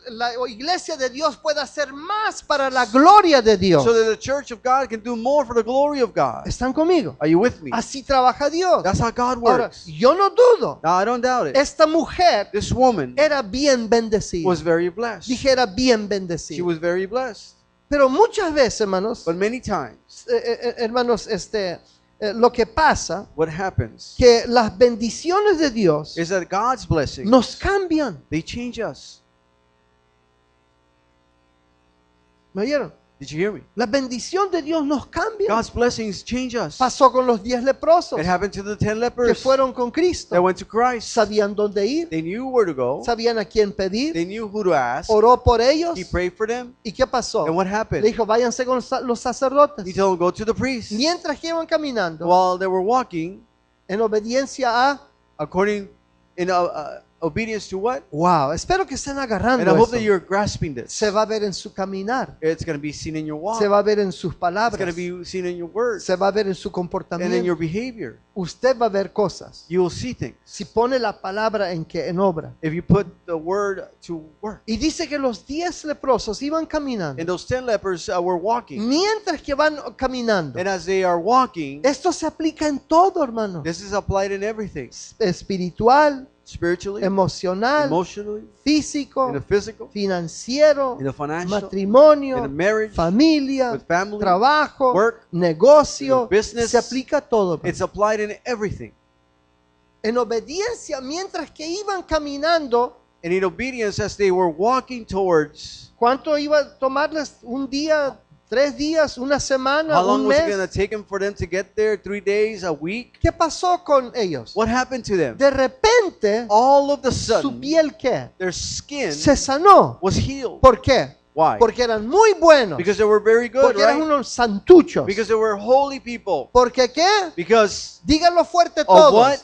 Speaker 1: la iglesia de Dios pueda hacer más para la gloria de Dios.
Speaker 2: So that the church of God can do more for the glory of God.
Speaker 1: ¿Están conmigo?
Speaker 2: Are you with me?
Speaker 1: Así trabaja Dios.
Speaker 2: That's how God
Speaker 1: Ahora,
Speaker 2: works.
Speaker 1: yo no dudo,
Speaker 2: Now I don't doubt it.
Speaker 1: esta mujer
Speaker 2: This woman
Speaker 1: era bien bendecida.
Speaker 2: was very blessed.
Speaker 1: Dije, era bien
Speaker 2: She
Speaker 1: bendecida.
Speaker 2: was very blessed.
Speaker 1: Pero muchas veces, hermanos,
Speaker 2: But many times,
Speaker 1: hermanos, lo que pasa
Speaker 2: what happens
Speaker 1: que las bendiciones de Dios
Speaker 2: is that God's blessings,
Speaker 1: nos cambian.
Speaker 2: they change us.
Speaker 1: ¿Me oyeron?
Speaker 2: Did you hear me?
Speaker 1: La bendición de Dios nos cambia.
Speaker 2: God's blessings change us.
Speaker 1: Pasó con los 10 leprosos
Speaker 2: It happened to the 10
Speaker 1: que
Speaker 2: lepers
Speaker 1: fueron con
Speaker 2: that
Speaker 1: Cristo.
Speaker 2: went to Christ.
Speaker 1: Sabían dónde ir,
Speaker 2: They knew where to go.
Speaker 1: sabían a quién pedir,
Speaker 2: They knew who to ask.
Speaker 1: oró por ellos.
Speaker 2: He prayed for them.
Speaker 1: ¿Y qué pasó?
Speaker 2: And what
Speaker 1: Le
Speaker 2: happened?
Speaker 1: dijo, váyanse con los sacerdotes.
Speaker 2: He told them, go to the priest.
Speaker 1: Mientras que iban caminando,
Speaker 2: While they were walking,
Speaker 1: en obediencia a...
Speaker 2: according in obedience to what?
Speaker 1: Wow, espero que estén
Speaker 2: And I
Speaker 1: agarrando
Speaker 2: hope
Speaker 1: eso.
Speaker 2: that you're grasping this.
Speaker 1: Se va a ver en su caminar,
Speaker 2: It's going to be seen in your walk.
Speaker 1: se va a ver en sus
Speaker 2: It's going
Speaker 1: palabras,
Speaker 2: to be seen in your words
Speaker 1: se va a ver en su
Speaker 2: and in your
Speaker 1: comportamiento.
Speaker 2: behavior.
Speaker 1: Usted va a ver cosas.
Speaker 2: You will see things
Speaker 1: Si pone la palabra en obra.
Speaker 2: if you put the word to work.
Speaker 1: Y dice que los 10 leprosos iban caminando.
Speaker 2: And those 10 lepers were walking.
Speaker 1: Mientras que van caminando,
Speaker 2: And as they are walking,
Speaker 1: esto se aplica en todo, hermano.
Speaker 2: this is applied in everything.
Speaker 1: Espiritual,
Speaker 2: Spiritually,
Speaker 1: emocional,
Speaker 2: emotionally,
Speaker 1: físico,
Speaker 2: in the physical,
Speaker 1: financiero,
Speaker 2: in the financial, in
Speaker 1: matrimonio,
Speaker 2: the marriage,
Speaker 1: familia,
Speaker 2: with family,
Speaker 1: trabajo,
Speaker 2: work,
Speaker 1: negocio,
Speaker 2: business.
Speaker 1: se aplica a todo. hermano.
Speaker 2: It's applied in everything.
Speaker 1: En obediencia, mientras que iban caminando,
Speaker 2: And in obedience, as they were walking towards,
Speaker 1: ¿cuánto iba a tomarles? ¿Un día, 3 días, una semana,
Speaker 2: how long
Speaker 1: un
Speaker 2: was it going to
Speaker 1: mes?
Speaker 2: take them for them to get there? 3 days, a week?
Speaker 1: ¿Qué pasó con ellos?
Speaker 2: What happened to them?
Speaker 1: De repente,
Speaker 2: All of the
Speaker 1: su
Speaker 2: sudden,
Speaker 1: piel, ¿qué?
Speaker 2: their skin
Speaker 1: Se sanó.
Speaker 2: was healed.
Speaker 1: ¿Por qué?
Speaker 2: Why?
Speaker 1: Porque eran muy buenos.
Speaker 2: Because they were very good,
Speaker 1: Porque eran
Speaker 2: right?
Speaker 1: unos santuchos.
Speaker 2: Because they were holy people.
Speaker 1: ¿Porque qué?
Speaker 2: Because
Speaker 1: Díganlo fuerte
Speaker 2: of
Speaker 1: todos.
Speaker 2: what?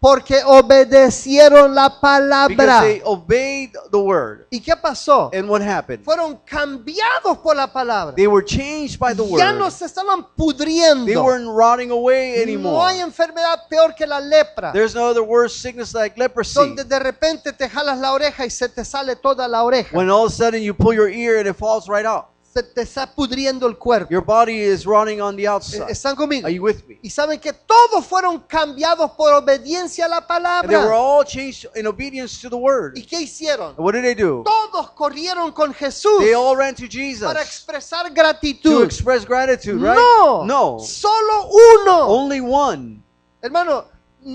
Speaker 1: Porque obedecieron la
Speaker 2: Because
Speaker 1: palabra.
Speaker 2: they obeyed the word.
Speaker 1: ¿Y qué pasó?
Speaker 2: And what happened?
Speaker 1: Fueron cambiados por la palabra.
Speaker 2: They were changed by the
Speaker 1: Ya no
Speaker 2: word.
Speaker 1: se estaban
Speaker 2: They
Speaker 1: pudriendo.
Speaker 2: weren't rotting away
Speaker 1: No
Speaker 2: anymore.
Speaker 1: hay enfermedad peor que la lepra,
Speaker 2: There's no other worse sickness like leprosy.
Speaker 1: donde de repente te jalas la oreja y se te sale toda la oreja.
Speaker 2: When all of a sudden you pull your ear and it falls right out.
Speaker 1: Se te está pudriendo el cuerpo.
Speaker 2: Your body is rotting on the outside.
Speaker 1: ¿Están conmigo?
Speaker 2: Are you with me?
Speaker 1: Y saben que todos fueron cambiados por obediencia a la
Speaker 2: And they were
Speaker 1: palabra.
Speaker 2: all changed in obedience to the word.
Speaker 1: ¿Y qué hicieron?
Speaker 2: And what did they do?
Speaker 1: Todos corrieron con Jesús
Speaker 2: They all ran to Jesus
Speaker 1: para expresar
Speaker 2: to
Speaker 1: gratitud.
Speaker 2: express gratitude, right?
Speaker 1: No,
Speaker 2: No.
Speaker 1: solo uno.
Speaker 2: Only one.
Speaker 1: Hermano,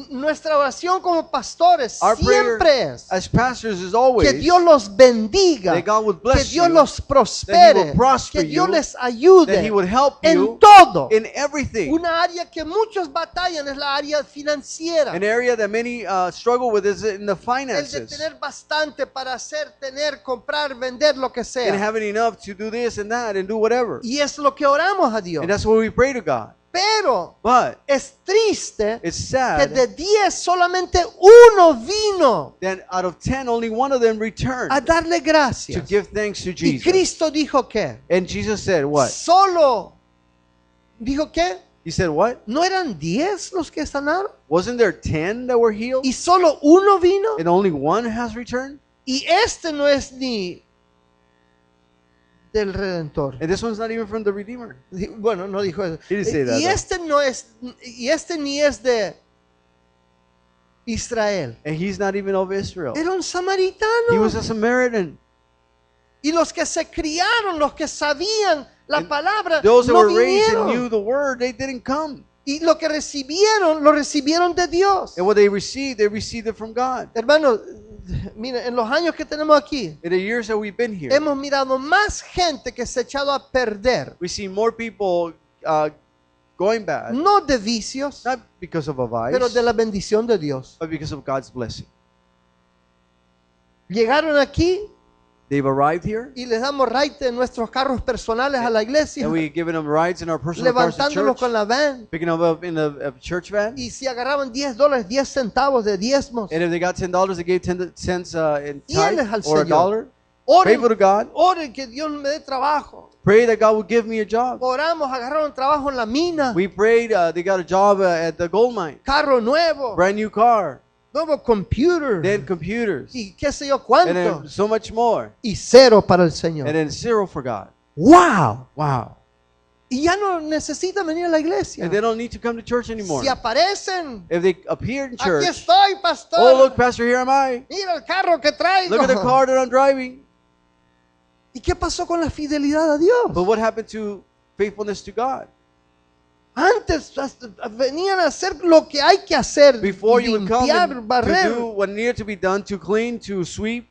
Speaker 1: nuestra oración como pastores
Speaker 2: Our prayer
Speaker 1: siempre es
Speaker 2: as pastors is always
Speaker 1: que Dios los bendiga,
Speaker 2: that God would
Speaker 1: que
Speaker 2: bless
Speaker 1: Dios
Speaker 2: you,
Speaker 1: los
Speaker 2: that He
Speaker 1: prospere,
Speaker 2: will prosper
Speaker 1: que Dios
Speaker 2: you,
Speaker 1: les
Speaker 2: that
Speaker 1: ayude
Speaker 2: He would help
Speaker 1: en
Speaker 2: you
Speaker 1: todo.
Speaker 2: in everything.
Speaker 1: Una área que muchos batallan es la área financiera.
Speaker 2: An area that many struggle with is in the
Speaker 1: El de
Speaker 2: finances.
Speaker 1: tener bastante para hacer, tener, comprar, vender, lo que
Speaker 2: And
Speaker 1: sea.
Speaker 2: having enough to do this and that and do whatever.
Speaker 1: Y es lo que oramos a Dios.
Speaker 2: And that's what we pray to God.
Speaker 1: Pero
Speaker 2: But
Speaker 1: es triste
Speaker 2: it's
Speaker 1: que
Speaker 2: sad
Speaker 1: de 10 solamente uno vino
Speaker 2: that out of 10, only one of them returned
Speaker 1: a darle
Speaker 2: to
Speaker 1: gracias.
Speaker 2: give thanks to
Speaker 1: Y
Speaker 2: Jesus.
Speaker 1: Cristo dijo que
Speaker 2: And Jesus said what?
Speaker 1: solo, dijo que
Speaker 2: He said what?
Speaker 1: no eran 10 los que sanaron
Speaker 2: Wasn't there 10 that were healed?
Speaker 1: y solo uno vino.
Speaker 2: And only one has returned?
Speaker 1: Y este no es ni del Redentor.
Speaker 2: And this one's not even from the Redeemer.
Speaker 1: Bueno, no dijo eso.
Speaker 2: He didn't say that,
Speaker 1: Y
Speaker 2: though.
Speaker 1: este no es, y este ni es de Israel.
Speaker 2: And he's not even of Israel.
Speaker 1: Era un
Speaker 2: He
Speaker 1: samaritano.
Speaker 2: was a Samaritan.
Speaker 1: Y los que se criaron, los que sabían la
Speaker 2: And
Speaker 1: palabra,
Speaker 2: Those that
Speaker 1: no
Speaker 2: were raised and
Speaker 1: vinieron.
Speaker 2: knew the word, they didn't come.
Speaker 1: Y lo que recibieron, lo recibieron de Dios.
Speaker 2: And what they received it from God.
Speaker 1: Hermano, mira, en los años que tenemos aquí,
Speaker 2: In the years that we've been here,
Speaker 1: hemos mirado más gente que se ha echado a perder,
Speaker 2: we see more people going bad,
Speaker 1: no de vicios,
Speaker 2: not because of a
Speaker 1: pero
Speaker 2: vice,
Speaker 1: de la bendición de Dios.
Speaker 2: but because of God's blessing.
Speaker 1: Llegaron aquí
Speaker 2: They've arrived here,
Speaker 1: y les damos raite en nuestros carros personales a la iglesia,
Speaker 2: and we've given them rides in our personal cars to
Speaker 1: levantándolos
Speaker 2: church,
Speaker 1: con la van.
Speaker 2: picking them up in the church van.
Speaker 1: Y si agarraban $10, 10 centavos de diezmos,
Speaker 2: And if they got $10, they gave 10 cents in
Speaker 1: Fieles al
Speaker 2: tithe or a
Speaker 1: Señor.
Speaker 2: dollar. Faithful to
Speaker 1: oren,
Speaker 2: God.
Speaker 1: oren que Dios me dé trabajo.
Speaker 2: Pray that God will give me a job.
Speaker 1: Oramos, agarraron trabajo en la mina,
Speaker 2: We prayed, they got a job at the gold mine.
Speaker 1: carro nuevo,
Speaker 2: Brand new car.
Speaker 1: nuevo computer,
Speaker 2: Then computers.
Speaker 1: y qué sé yo
Speaker 2: And
Speaker 1: cuánto,
Speaker 2: then so much more.
Speaker 1: y cero para el Señor.
Speaker 2: And then 0 for God.
Speaker 1: ¡Wow!
Speaker 2: Wow.
Speaker 1: Y ya no necesitan venir a la iglesia.
Speaker 2: And they don't need to come to church anymore.
Speaker 1: Si aparecen,
Speaker 2: If they appear in
Speaker 1: aquí
Speaker 2: church,
Speaker 1: estoy, pastor.
Speaker 2: oh, look, Pastor, here am I.
Speaker 1: Mira el carro que traigo.
Speaker 2: Look at the car that I'm driving.
Speaker 1: ¿Y qué pasó con la fidelidad a Dios?
Speaker 2: But what happened to faithfulness to God?
Speaker 1: Antes venían a hacer lo que hay que hacer,
Speaker 2: Before you would come
Speaker 1: limpiar,
Speaker 2: and to
Speaker 1: barrer.
Speaker 2: do what needed to be done, to clean, to sweep.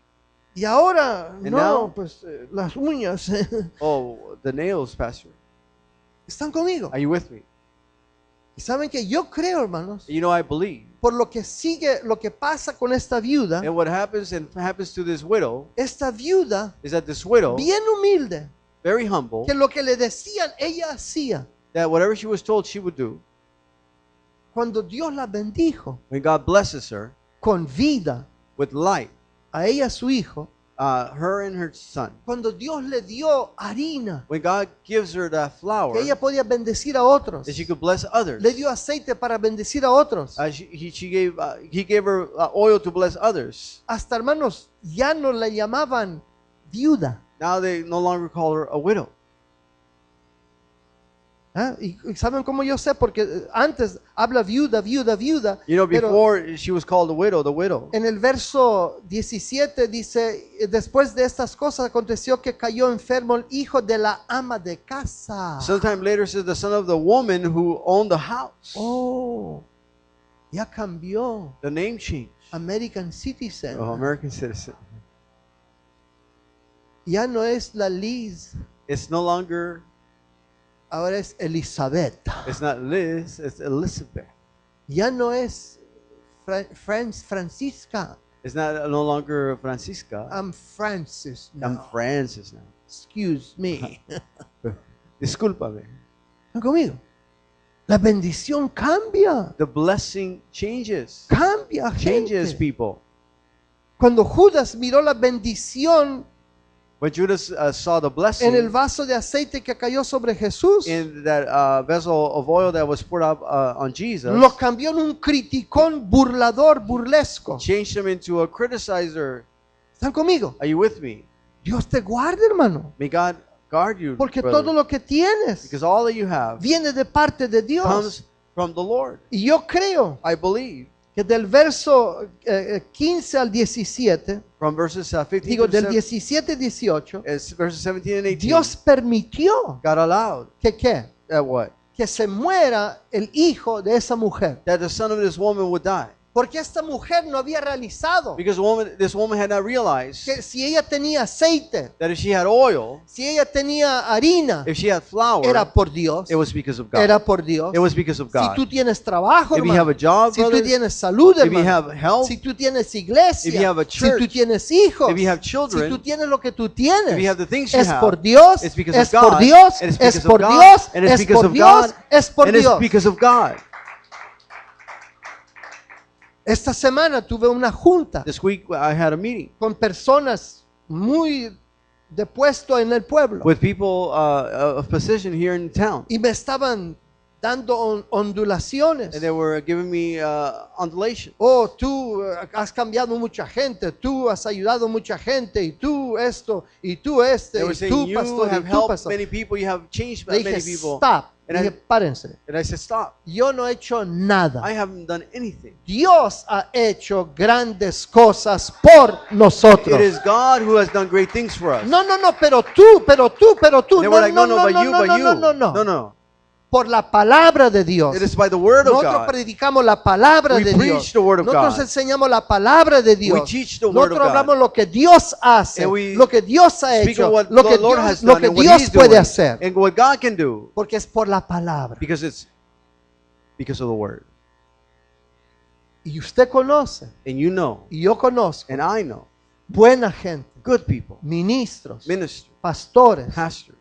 Speaker 1: Y ahora,
Speaker 2: And
Speaker 1: no,
Speaker 2: now-
Speaker 1: pues las uñas.
Speaker 2: Oh, the nails, Pastor.
Speaker 1: ¿Están conmigo?
Speaker 2: Are you with me?
Speaker 1: Y saben que yo creo, hermanos,
Speaker 2: You know, I believe.
Speaker 1: por lo que sigue, lo que pasa con esta viuda,
Speaker 2: And what happens to this widow
Speaker 1: esta viuda,
Speaker 2: is that this widow,
Speaker 1: bien humilde,
Speaker 2: very humble,
Speaker 1: que lo que le decían, ella hacía.
Speaker 2: that whatever she was told she would do,
Speaker 1: Cuando Dios la bendijo
Speaker 2: when God blesses her
Speaker 1: con vida,
Speaker 2: with light,
Speaker 1: a ella, a su hijo,
Speaker 2: her and her son,
Speaker 1: cuando Dios le dio harina,
Speaker 2: when God gives her that flour,
Speaker 1: que ella podía bendecir a otros,
Speaker 2: that she could bless others,
Speaker 1: le dio aceite para bendecir a otros.
Speaker 2: he gave her oil to bless others.
Speaker 1: Hasta hermanos, ya no la llamaban viuda.
Speaker 2: Now they no longer call her a widow.
Speaker 1: ¿Ah? Y saben cómo yo sé, porque antes habla viuda, viuda, viuda.
Speaker 2: You know,
Speaker 1: pero
Speaker 2: before she was called a widow, the widow.
Speaker 1: en el verso 17 dice, después de estas cosas aconteció que cayó enfermo el hijo de la ama de casa.
Speaker 2: Sometime later says the son of the woman who owned the house.
Speaker 1: Oh, ya cambió.
Speaker 2: The name changed.
Speaker 1: American Citizen.
Speaker 2: Oh, American citizen.
Speaker 1: Ya no es la Liz,
Speaker 2: It's no longer,
Speaker 1: ahora es Elizabeth.
Speaker 2: it's not Liz, it's Elizabeth.
Speaker 1: Ya no es Francisca.
Speaker 2: It's not no longer Francisca.
Speaker 1: I'm Francis
Speaker 2: I'm
Speaker 1: now.
Speaker 2: Francis now.
Speaker 1: Excuse me.
Speaker 2: Discúlpame.
Speaker 1: ¿Están conmigo? La bendición cambia.
Speaker 2: The blessing changes.
Speaker 1: Cambia,
Speaker 2: Changes
Speaker 1: gente.
Speaker 2: people.
Speaker 1: Cuando Judas miró la bendición
Speaker 2: When Judas saw the
Speaker 1: en el
Speaker 2: blessing
Speaker 1: vaso de aceite que cayó sobre Jesús,
Speaker 2: in that vessel of oil that was poured out on Jesus,
Speaker 1: lo cambió en un criticón burlador, burlesco.
Speaker 2: changed him into a criticizer.
Speaker 1: ¿Están conmigo?
Speaker 2: Are you with me?
Speaker 1: Dios te guarde, hermano.
Speaker 2: May God guard you,
Speaker 1: Porque
Speaker 2: brother,
Speaker 1: todo lo que tienes
Speaker 2: because all that you have
Speaker 1: viene de parte de Dios.
Speaker 2: comes from the Lord.
Speaker 1: Y yo creo
Speaker 2: I believe
Speaker 1: que del verso 15 al 17,
Speaker 2: from verses 15
Speaker 1: digo
Speaker 2: to
Speaker 1: del
Speaker 2: 7,
Speaker 1: 17 al 18,
Speaker 2: verses 17 and 18,
Speaker 1: Dios permitió
Speaker 2: God allowed
Speaker 1: que ¿qué?
Speaker 2: that what?
Speaker 1: Que se muera el hijo de esa mujer.
Speaker 2: That the son of this woman would die.
Speaker 1: Porque esta mujer no había realizado
Speaker 2: Because this woman had not realized
Speaker 1: que si ella tenía aceite,
Speaker 2: that if she had oil,
Speaker 1: si ella tenía harina,
Speaker 2: if she had flour,
Speaker 1: era por Dios.
Speaker 2: it was because of God.
Speaker 1: Era por Dios.
Speaker 2: It was because of
Speaker 1: Si
Speaker 2: God.
Speaker 1: tú tienes trabajo,
Speaker 2: If you have
Speaker 1: hermano,
Speaker 2: a job,
Speaker 1: si tú
Speaker 2: brothers,
Speaker 1: tienes salud,
Speaker 2: if you
Speaker 1: hermano,
Speaker 2: have health,
Speaker 1: si tú tienes iglesia,
Speaker 2: if you have a
Speaker 1: si
Speaker 2: church,
Speaker 1: tú tienes hijos,
Speaker 2: if you have
Speaker 1: si
Speaker 2: children,
Speaker 1: tú tienes lo que tú tienes,
Speaker 2: if you have the things you
Speaker 1: es
Speaker 2: have,
Speaker 1: por Dios,
Speaker 2: it's because
Speaker 1: es
Speaker 2: of
Speaker 1: por
Speaker 2: God,
Speaker 1: Dios,
Speaker 2: and it's
Speaker 1: es
Speaker 2: because
Speaker 1: por
Speaker 2: of God,
Speaker 1: Dios,
Speaker 2: and it's
Speaker 1: es
Speaker 2: because
Speaker 1: por
Speaker 2: of
Speaker 1: Dios,
Speaker 2: God,
Speaker 1: es por
Speaker 2: and it's
Speaker 1: Dios.
Speaker 2: because of God.
Speaker 1: Esta semana tuve una junta
Speaker 2: This week I had a meeting
Speaker 1: con personas muy de puesto en el pueblo
Speaker 2: with people of position here in town,
Speaker 1: y me estaban dando ondulaciones.
Speaker 2: and they were giving me undulation.
Speaker 1: Oh, tú has cambiado mucha gente, tú has ayudado mucha gente, y tú esto, y tú este,
Speaker 2: They were
Speaker 1: y
Speaker 2: saying,
Speaker 1: tú
Speaker 2: you
Speaker 1: pastor, y
Speaker 2: have
Speaker 1: tú
Speaker 2: helped
Speaker 1: pastor.
Speaker 2: many people, you have changed
Speaker 1: Le
Speaker 2: many
Speaker 1: dije,
Speaker 2: people.
Speaker 1: stop.
Speaker 2: And
Speaker 1: Le
Speaker 2: I-
Speaker 1: dije, párense.
Speaker 2: And I said, stop.
Speaker 1: Yo no he hecho nada.
Speaker 2: I haven't done anything.
Speaker 1: Dios ha hecho grandes cosas por nosotros.
Speaker 2: It is God who has done great things for us.
Speaker 1: No, no, no, pero tú.
Speaker 2: They were like, no,
Speaker 1: No,
Speaker 2: but you, but you.
Speaker 1: no.
Speaker 2: No.
Speaker 1: Por la palabra de Dios.
Speaker 2: It is by the word of
Speaker 1: Nosotros
Speaker 2: God.
Speaker 1: predicamos la palabra
Speaker 2: We
Speaker 1: de
Speaker 2: preach
Speaker 1: Dios.
Speaker 2: the word of
Speaker 1: Nosotros
Speaker 2: God.
Speaker 1: enseñamos la palabra de Dios.
Speaker 2: We teach the word of
Speaker 1: Nosotros
Speaker 2: God.
Speaker 1: hablamos lo que Dios hace,
Speaker 2: And we
Speaker 1: lo que Dios ha
Speaker 2: Speak
Speaker 1: hecho,
Speaker 2: of what
Speaker 1: lo
Speaker 2: the
Speaker 1: que
Speaker 2: Lord
Speaker 1: Dios,
Speaker 2: has
Speaker 1: lo
Speaker 2: done
Speaker 1: que
Speaker 2: and what
Speaker 1: Dios
Speaker 2: He's
Speaker 1: puede
Speaker 2: doing,
Speaker 1: hacer.
Speaker 2: and what God can do,
Speaker 1: Porque es por la palabra.
Speaker 2: because it's because of the word.
Speaker 1: Y usted conoce,
Speaker 2: And you know,
Speaker 1: y yo conozco,
Speaker 2: and I know,
Speaker 1: buena gente,
Speaker 2: good people,
Speaker 1: ministros,
Speaker 2: ministers,
Speaker 1: pastores,
Speaker 2: pastors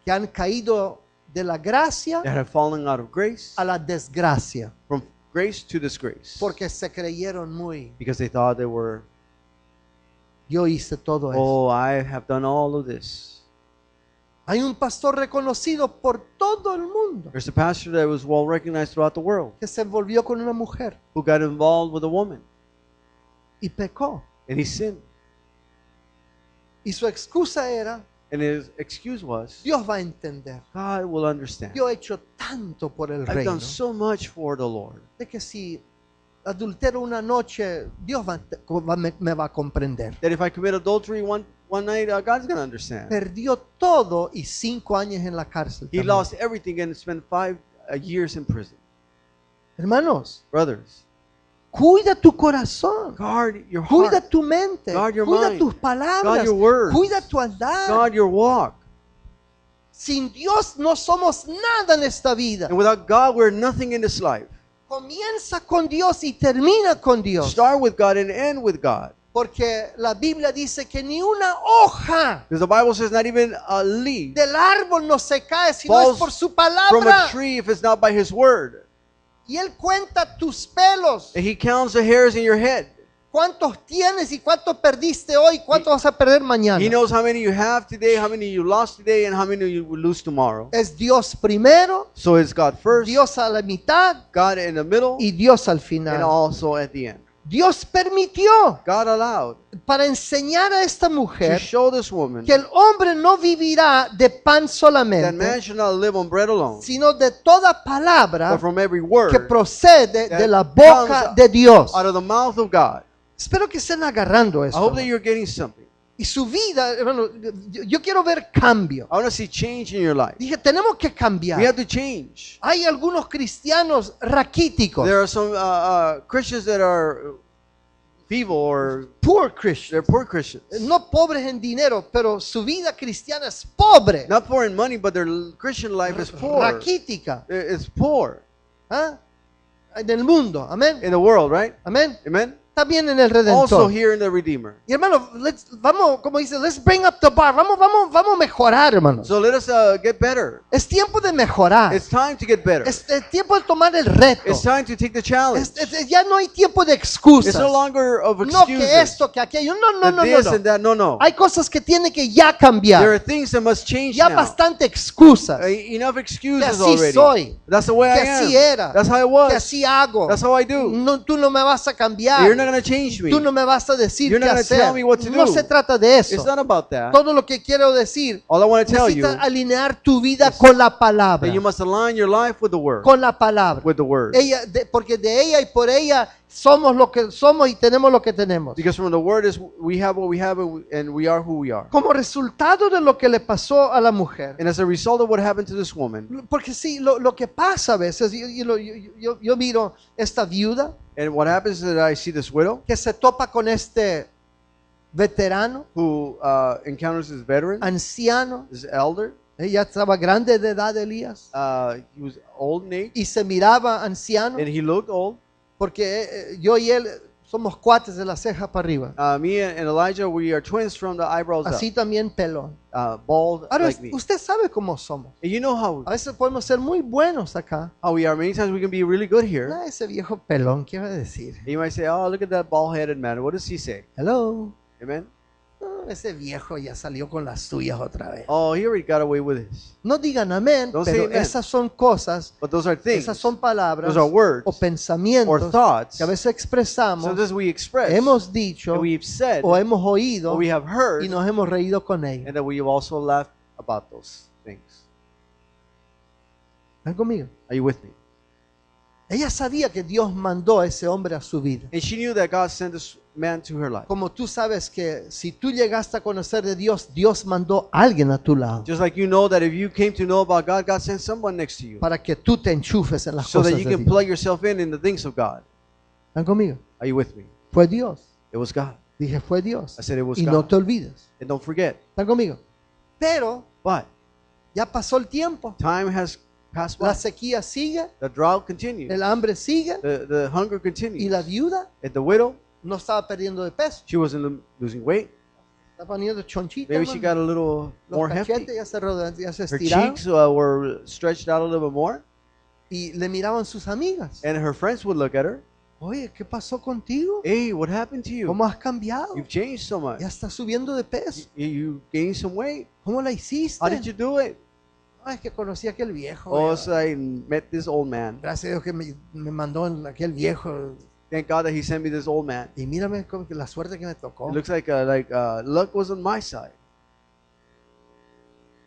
Speaker 1: que han caído de la gracia
Speaker 2: that have fallen out of grace,
Speaker 1: a la desgracia,
Speaker 2: from grace to disgrace,
Speaker 1: porque se creyeron muy,
Speaker 2: because they thought they were,
Speaker 1: yo hice todo eso.
Speaker 2: oh, I have done all of this.
Speaker 1: Hay un pastor reconocido por todo el mundo
Speaker 2: There's a pastor that was well recognized throughout the world
Speaker 1: que se envolvió con una mujer
Speaker 2: who got involved with a woman,
Speaker 1: y pecó.
Speaker 2: and he sinned.
Speaker 1: Y su excusa era,
Speaker 2: And his excuse was,
Speaker 1: Dios va a entender.
Speaker 2: God will understand.
Speaker 1: Yo he hecho tanto por el
Speaker 2: I've
Speaker 1: reino,
Speaker 2: done so much for the Lord
Speaker 1: de que si adultero una noche, Dios me va a comprender.
Speaker 2: that if I commit adultery one night, God's going to understand.
Speaker 1: Perdió todo y 5 años en la cárcel.
Speaker 2: He
Speaker 1: también.
Speaker 2: lost everything and spent 5 years in prison.
Speaker 1: Hermanos,
Speaker 2: Brothers,
Speaker 1: Cuida tu corazón.
Speaker 2: Guard your
Speaker 1: Cuida
Speaker 2: heart.
Speaker 1: tu mente.
Speaker 2: Guard your
Speaker 1: Cuida
Speaker 2: mind.
Speaker 1: tus palabras.
Speaker 2: Guard your words.
Speaker 1: Cuida tu andar.
Speaker 2: Guard your walk.
Speaker 1: Sin Dios no somos nada en esta vida.
Speaker 2: And without God, we're nothing in this life.
Speaker 1: Comienza con Dios y termina con Dios.
Speaker 2: Start with God and end with God.
Speaker 1: Porque la Biblia dice que ni una hoja
Speaker 2: Because the Bible says not even a leaf
Speaker 1: del árbol no se cae si no
Speaker 2: falls
Speaker 1: es por su
Speaker 2: from a
Speaker 1: palabra.
Speaker 2: tree if it's not by His word.
Speaker 1: Y Él cuenta tus pelos.
Speaker 2: And He counts the hairs in your head.
Speaker 1: ¿Cuántos tienes y cuántos perdiste hoy? ¿Cuántos vas a perder mañana?
Speaker 2: He knows how many you have today, how many you lost today, and how many you will lose tomorrow.
Speaker 1: Es Dios primero,
Speaker 2: So it's God first,
Speaker 1: Dios a la mitad
Speaker 2: God in the middle,
Speaker 1: y Dios al
Speaker 2: and
Speaker 1: final.
Speaker 2: also at the end.
Speaker 1: Dios permitió
Speaker 2: God allowed
Speaker 1: para enseñar a esta
Speaker 2: to
Speaker 1: mujer
Speaker 2: show this woman
Speaker 1: que el hombre no vivirá de pan
Speaker 2: that man
Speaker 1: solamente,
Speaker 2: should not live on bread alone,
Speaker 1: sino de toda palabra
Speaker 2: but from every
Speaker 1: que
Speaker 2: word
Speaker 1: procede
Speaker 2: that
Speaker 1: de la boca
Speaker 2: comes
Speaker 1: de Dios.
Speaker 2: out of the mouth of God.
Speaker 1: Espero que estén agarrando
Speaker 2: I
Speaker 1: esto.
Speaker 2: hope that you're getting something.
Speaker 1: Y su vida, hermano, yo quiero ver cambio.
Speaker 2: I want to see change in your life.
Speaker 1: Dije, tenemos que
Speaker 2: We
Speaker 1: cambiar.
Speaker 2: have to change.
Speaker 1: Hay algunos cristianos raquíticos,
Speaker 2: There are some Christians that are feeble or
Speaker 1: poor
Speaker 2: they're
Speaker 1: Christians.
Speaker 2: poor Christians.
Speaker 1: No pobres en dinero, pero su vida cristiana es pobre,
Speaker 2: Not poor in money, but their Christian life is poor.
Speaker 1: raquítica.
Speaker 2: It's poor
Speaker 1: ¿Ah? En el mundo, amén,
Speaker 2: in the world, right?
Speaker 1: amén.
Speaker 2: Amen?
Speaker 1: También en el
Speaker 2: Also
Speaker 1: Redentor.
Speaker 2: here in the Redeemer.
Speaker 1: Y hermano, vamos, como dice, let's bring up the bar. Vamos a mejorar, hermanos.
Speaker 2: So let us get better.
Speaker 1: Es tiempo de mejorar.
Speaker 2: It's time to get better.
Speaker 1: Es tiempo de tomar el reto.
Speaker 2: It's time to take the challenge.
Speaker 1: Ya no hay tiempo de
Speaker 2: It's
Speaker 1: excusas.
Speaker 2: no longer of
Speaker 1: No que
Speaker 2: excuses.
Speaker 1: esto, que aquello. No,
Speaker 2: that this
Speaker 1: no.
Speaker 2: and that. No.
Speaker 1: Hay cosas que tienen que ya
Speaker 2: There
Speaker 1: cambiar.
Speaker 2: are things that must change
Speaker 1: Ya
Speaker 2: now.
Speaker 1: bastante excusas.
Speaker 2: Enough
Speaker 1: Que
Speaker 2: excuses
Speaker 1: así
Speaker 2: already.
Speaker 1: soy.
Speaker 2: That's the way
Speaker 1: Que
Speaker 2: I am.
Speaker 1: así era.
Speaker 2: That's how I
Speaker 1: Que
Speaker 2: was.
Speaker 1: así hago.
Speaker 2: That's how I do.
Speaker 1: No, tú no me vas a cambiar.
Speaker 2: You're not going to change me.
Speaker 1: Tú no me vas a decir
Speaker 2: You're
Speaker 1: qué
Speaker 2: not gonna
Speaker 1: hacer.
Speaker 2: tell me what to
Speaker 1: No
Speaker 2: do.
Speaker 1: se trata de
Speaker 2: It's
Speaker 1: eso.
Speaker 2: not about that.
Speaker 1: Todo lo que quiero decir,
Speaker 2: All I want to tell you
Speaker 1: necesitas alinear tu vida con la palabra.
Speaker 2: that you must align your life with the Word.
Speaker 1: Con la palabra.
Speaker 2: With the Word.
Speaker 1: Porque de ella y por ella somos lo que somos y tenemos lo que tenemos.
Speaker 2: Because from the Word is we have what we have and we are who we are.
Speaker 1: Como resultado de lo que le pasó a la mujer.
Speaker 2: And as a result of what happened to this woman,
Speaker 1: Porque sí, lo que pasa a veces, yo miro esta viuda
Speaker 2: and what happens is that I see this widow
Speaker 1: que se topa con este veterano,
Speaker 2: who encounters this veteran,
Speaker 1: anciano.
Speaker 2: this elder.
Speaker 1: Ella estaba grande de edad, Elías,
Speaker 2: He was old in age,
Speaker 1: y se miraba anciano,
Speaker 2: and he looked old.
Speaker 1: porque yo y él somos cuates de la ceja para arriba.
Speaker 2: Me and Elijah, we are twins from the eyebrows
Speaker 1: Así también pelón.
Speaker 2: up, bald
Speaker 1: Ahora,
Speaker 2: like me.
Speaker 1: usted sabe cómo somos.
Speaker 2: And you know
Speaker 1: A veces podemos ser muy buenos acá.
Speaker 2: how we are. Many times we can be really good here.
Speaker 1: Ah, ese viejo pelón, ¿qué va a decir?
Speaker 2: And you might say, "Oh, look at that bald-headed man. What does he say?"
Speaker 1: Hello.
Speaker 2: Amen.
Speaker 1: Ah, ese viejo ya salió con las suyas otra vez.
Speaker 2: Oh, he already got away with this.
Speaker 1: No digan amén,
Speaker 2: Don't say
Speaker 1: pero
Speaker 2: amen.
Speaker 1: esas son cosas,
Speaker 2: But those are things,
Speaker 1: esas son palabras
Speaker 2: those are words
Speaker 1: o
Speaker 2: or
Speaker 1: pensamientos
Speaker 2: thoughts.
Speaker 1: que a veces expresamos,
Speaker 2: Sometimes we express,
Speaker 1: hemos dicho
Speaker 2: and we've said,
Speaker 1: o hemos
Speaker 2: or
Speaker 1: oído
Speaker 2: we have heard,
Speaker 1: y nos hemos reído con ellos.
Speaker 2: and that we have also laughed about those things.
Speaker 1: ¿Están conmigo?
Speaker 2: Are you with me?
Speaker 1: Ella sabía que Dios mandó a ese hombre a su vida.
Speaker 2: And she knew that God sent this man to her life.
Speaker 1: Como tú sabes que si tú llegaste a conocer de Dios, Dios mandó a alguien a tu lado
Speaker 2: Just like you know that if you came to know about God, God sent someone next to you
Speaker 1: para que tú te enchufes en las
Speaker 2: so
Speaker 1: cosas
Speaker 2: that
Speaker 1: de
Speaker 2: you can
Speaker 1: Dios.
Speaker 2: plug yourself in the things of God.
Speaker 1: ¿Están conmigo?
Speaker 2: Are you with me?
Speaker 1: Fue Dios.
Speaker 2: It was God.
Speaker 1: Dije, fue Dios.
Speaker 2: I said it was
Speaker 1: Y no
Speaker 2: God.
Speaker 1: te olvides.
Speaker 2: And don't forget.
Speaker 1: ¿Están conmigo? Pero
Speaker 2: But
Speaker 1: ya pasó el tiempo.
Speaker 2: time has passed
Speaker 1: La
Speaker 2: by.
Speaker 1: sequía sigue,
Speaker 2: The drought continues.
Speaker 1: el hambre sigue
Speaker 2: The hunger
Speaker 1: y
Speaker 2: continues.
Speaker 1: la viuda
Speaker 2: And the widow,
Speaker 1: no estaba perdiendo de peso.
Speaker 2: she wasn't losing weight.
Speaker 1: Está poniendo chonchita.
Speaker 2: Maybe she got a little
Speaker 1: Los
Speaker 2: more hefty.
Speaker 1: cachetes ya se
Speaker 2: Her
Speaker 1: estiraron
Speaker 2: cheeks were stretched out a little bit more.
Speaker 1: y le miraban sus amigas.
Speaker 2: And her friends would look at her.
Speaker 1: Oye, ¿qué pasó contigo?
Speaker 2: Hey, what happened to you?
Speaker 1: ¿Cómo has cambiado?
Speaker 2: You've changed so much.
Speaker 1: Ya estás subiendo de peso.
Speaker 2: You gained some weight.
Speaker 1: ¿Cómo la hiciste?
Speaker 2: How did you do it?
Speaker 1: No, es que conocí a aquel viejo.
Speaker 2: Oh,
Speaker 1: güey.
Speaker 2: so I met this old man.
Speaker 1: Gracias a Dios que me mandó aquel viejo.
Speaker 2: Thank God that he sent me this old man.
Speaker 1: Y mírame como que la suerte que me tocó.
Speaker 2: It looks like luck was on my side.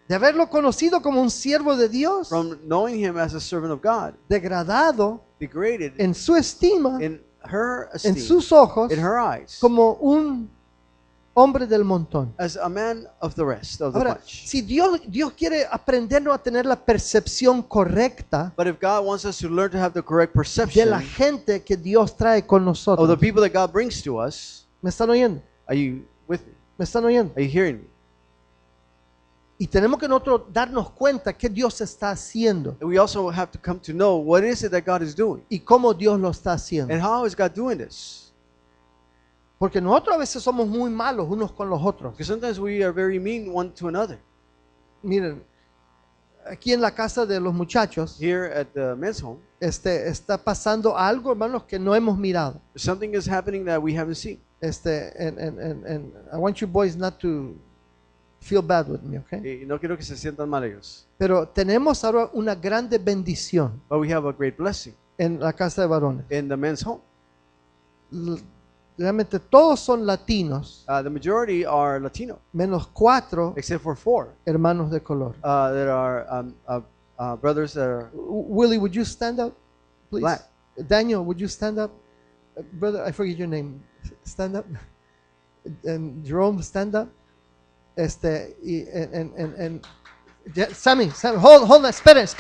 Speaker 1: De haberlo conocido como un siervo de Dios,
Speaker 2: From knowing him as a servant of God,
Speaker 1: degradado
Speaker 2: degraded
Speaker 1: en su estima,
Speaker 2: in her
Speaker 1: en
Speaker 2: esteem,
Speaker 1: sus ojos,
Speaker 2: in her eyes,
Speaker 1: como un hombre del montón.
Speaker 2: as a man of the rest of the
Speaker 1: Ahora,
Speaker 2: bunch.
Speaker 1: si Dios quiere aprendernos a tener la percepción correcta
Speaker 2: But if God wants us to learn to have the correct
Speaker 1: de
Speaker 2: perception
Speaker 1: la gente que Dios trae con
Speaker 2: of
Speaker 1: nosotros.
Speaker 2: the people that God brings to us,
Speaker 1: ¿Me están oyendo?
Speaker 2: are you with me?
Speaker 1: ¿Me están oyendo?
Speaker 2: Are you hearing me?
Speaker 1: Y tenemos que nosotros darnos cuenta qué Dios está haciendo
Speaker 2: And we also have to come to know what is it that God is doing
Speaker 1: y cómo Dios lo está haciendo.
Speaker 2: and how is God doing this.
Speaker 1: Porque nosotros a veces somos muy malos unos con los otros.
Speaker 2: Because sometimes we are very mean one to another.
Speaker 1: Miren, aquí en la casa de los muchachos
Speaker 2: Here at the men's home,
Speaker 1: está pasando algo, hermanos, que no hemos mirado.
Speaker 2: something is happening that we haven't seen.
Speaker 1: And I want you boys not to feel bad with me, okay?
Speaker 2: Y no quiero que se sientan mal ellos.
Speaker 1: Pero tenemos ahora una grande bendición
Speaker 2: But we have a great blessing
Speaker 1: en la casa de varones.
Speaker 2: in the men's home.
Speaker 1: Realmente todos son latinos,
Speaker 2: The majority are Latino,
Speaker 1: menos 4
Speaker 2: except for 4
Speaker 1: hermanos de color.
Speaker 2: that are brothers that are
Speaker 1: Willie, would you stand up, please?
Speaker 2: Black.
Speaker 1: Daniel, would you stand up? Brother, I forget your name. Stand up. And Jerome, stand up. Sammy, hold on, espérense.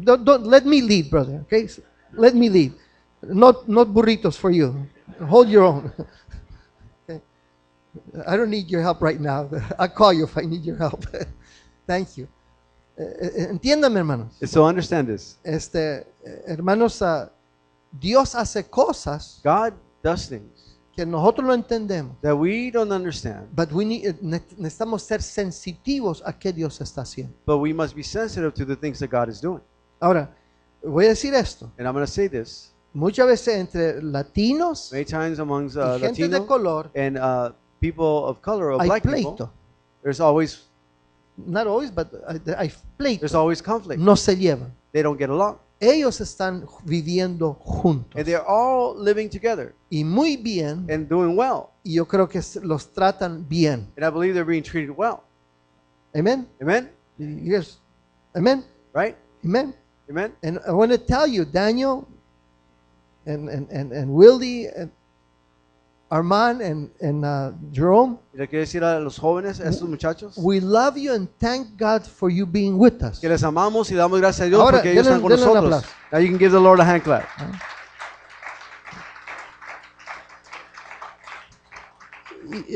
Speaker 1: Don't let me lead, brother. Okay, let me lead. Not burritos for you. Hold your own. Okay. I don't need your help right now. I'll call you if I need your help. Thank you. Entiéndame, hermanos.
Speaker 2: So understand this.
Speaker 1: Hermanos, Dios hace cosas
Speaker 2: God does things
Speaker 1: que nosotros no entendemos.
Speaker 2: that we don't understand,
Speaker 1: But necesitamos ser sensitivos a qué Dios está haciendo.
Speaker 2: but we must be sensitive to the things that God is doing.
Speaker 1: Ahora, voy a decir esto.
Speaker 2: And I'm going to say this.
Speaker 1: Muchas veces entre latinos
Speaker 2: Many times amongst
Speaker 1: y gente de
Speaker 2: Latino
Speaker 1: color
Speaker 2: and people of color or
Speaker 1: hay
Speaker 2: black
Speaker 1: pleito.
Speaker 2: people, there's always
Speaker 1: Not always, but hay pleito.
Speaker 2: there's always conflict.
Speaker 1: No se llevan.
Speaker 2: They don't get along.
Speaker 1: Ellos están viviendo juntos.
Speaker 2: And they're all living together
Speaker 1: Y muy bien.
Speaker 2: and doing well.
Speaker 1: Y yo creo que los tratan bien.
Speaker 2: And I believe they're being treated well.
Speaker 1: Amen?
Speaker 2: Amen?
Speaker 1: Yes. Amen?
Speaker 2: Right?
Speaker 1: Amen?
Speaker 2: Amen?
Speaker 1: And I want to tell you, Daniel and Willie and Armand and Jerome,
Speaker 2: Y le quiero decir a los jóvenes, a estos muchachos,
Speaker 1: we love you and thank God for you being with us.
Speaker 2: que les amamos y damos gracias a Dios
Speaker 1: Ahora,
Speaker 2: porque ellos
Speaker 1: denle-
Speaker 2: están con
Speaker 1: denle un
Speaker 2: nosotros.
Speaker 1: aplauso.
Speaker 2: Now you can give the Lord a hand clap.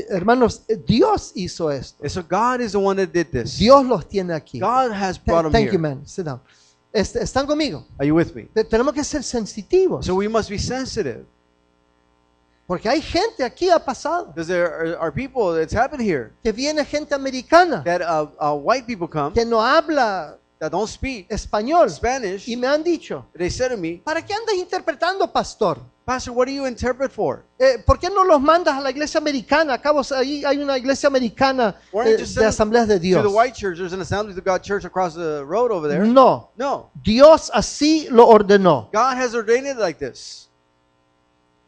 Speaker 1: Hermanos, Dios hizo esto.
Speaker 2: And so God is the one that did this.
Speaker 1: Dios los tiene aquí.
Speaker 2: God has brought them
Speaker 1: Thank
Speaker 2: here.
Speaker 1: you, man. Sit down. ¿Están conmigo?
Speaker 2: Are you with me?
Speaker 1: Tenemos que ser sensitivos.
Speaker 2: So we must be sensitive
Speaker 1: Porque hay gente aquí ha pasado.
Speaker 2: because there are people, it's happened here,
Speaker 1: Que viene gente americana.
Speaker 2: that white people come
Speaker 1: Que no habla
Speaker 2: that don't speak
Speaker 1: español.
Speaker 2: Spanish.
Speaker 1: Y me han dicho,
Speaker 2: They said to me,
Speaker 1: ¿para qué andas interpretando, pastor?
Speaker 2: Pastor, what do you interpret for?
Speaker 1: ¿Por qué no los mandas a la iglesia americana? Acabo, ahí hay una iglesia americana
Speaker 2: Why don't you just
Speaker 1: de
Speaker 2: send
Speaker 1: asambleas de
Speaker 2: them
Speaker 1: Dios.
Speaker 2: to the white church? There's an Assembly of God church across the road over there.
Speaker 1: No,
Speaker 2: No.
Speaker 1: Dios así lo ordenó.
Speaker 2: God has ordained it like this.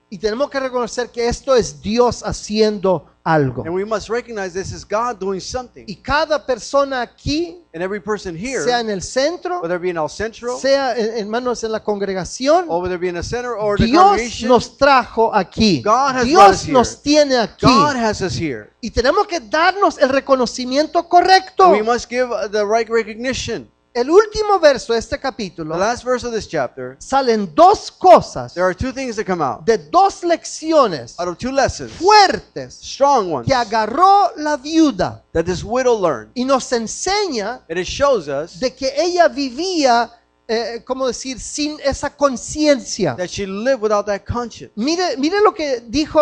Speaker 1: Y tenemos que reconocer que esto es Dios haciendo algo.
Speaker 2: And we must recognize this is God doing something.
Speaker 1: Y cada persona aquí,
Speaker 2: And every person here,
Speaker 1: sea en el centro,
Speaker 2: whether it be in El Centro,
Speaker 1: sea hermanos en la congregación,
Speaker 2: or whether it be in a center or the
Speaker 1: Dios
Speaker 2: congregation,
Speaker 1: nos trajo aquí.
Speaker 2: God has brought us
Speaker 1: Dios
Speaker 2: here.
Speaker 1: nos tiene aquí.
Speaker 2: God has us here.
Speaker 1: Y tenemos que darnos el reconocimiento correcto.
Speaker 2: We must give the right recognition.
Speaker 1: El último verso de este
Speaker 2: The
Speaker 1: capítulo
Speaker 2: last verse of this chapter,
Speaker 1: salen dos cosas
Speaker 2: there are two things that come out.
Speaker 1: de dos lecciones
Speaker 2: Out of two lessons,
Speaker 1: fuertes
Speaker 2: strong ones,
Speaker 1: que agarró la viuda
Speaker 2: that this widow learned.
Speaker 1: y nos enseña
Speaker 2: And it shows us
Speaker 1: de que ella vivía, ¿cómo decir?, sin esa conciencia.
Speaker 2: that she lived without that conscience.
Speaker 1: Mire lo que dijo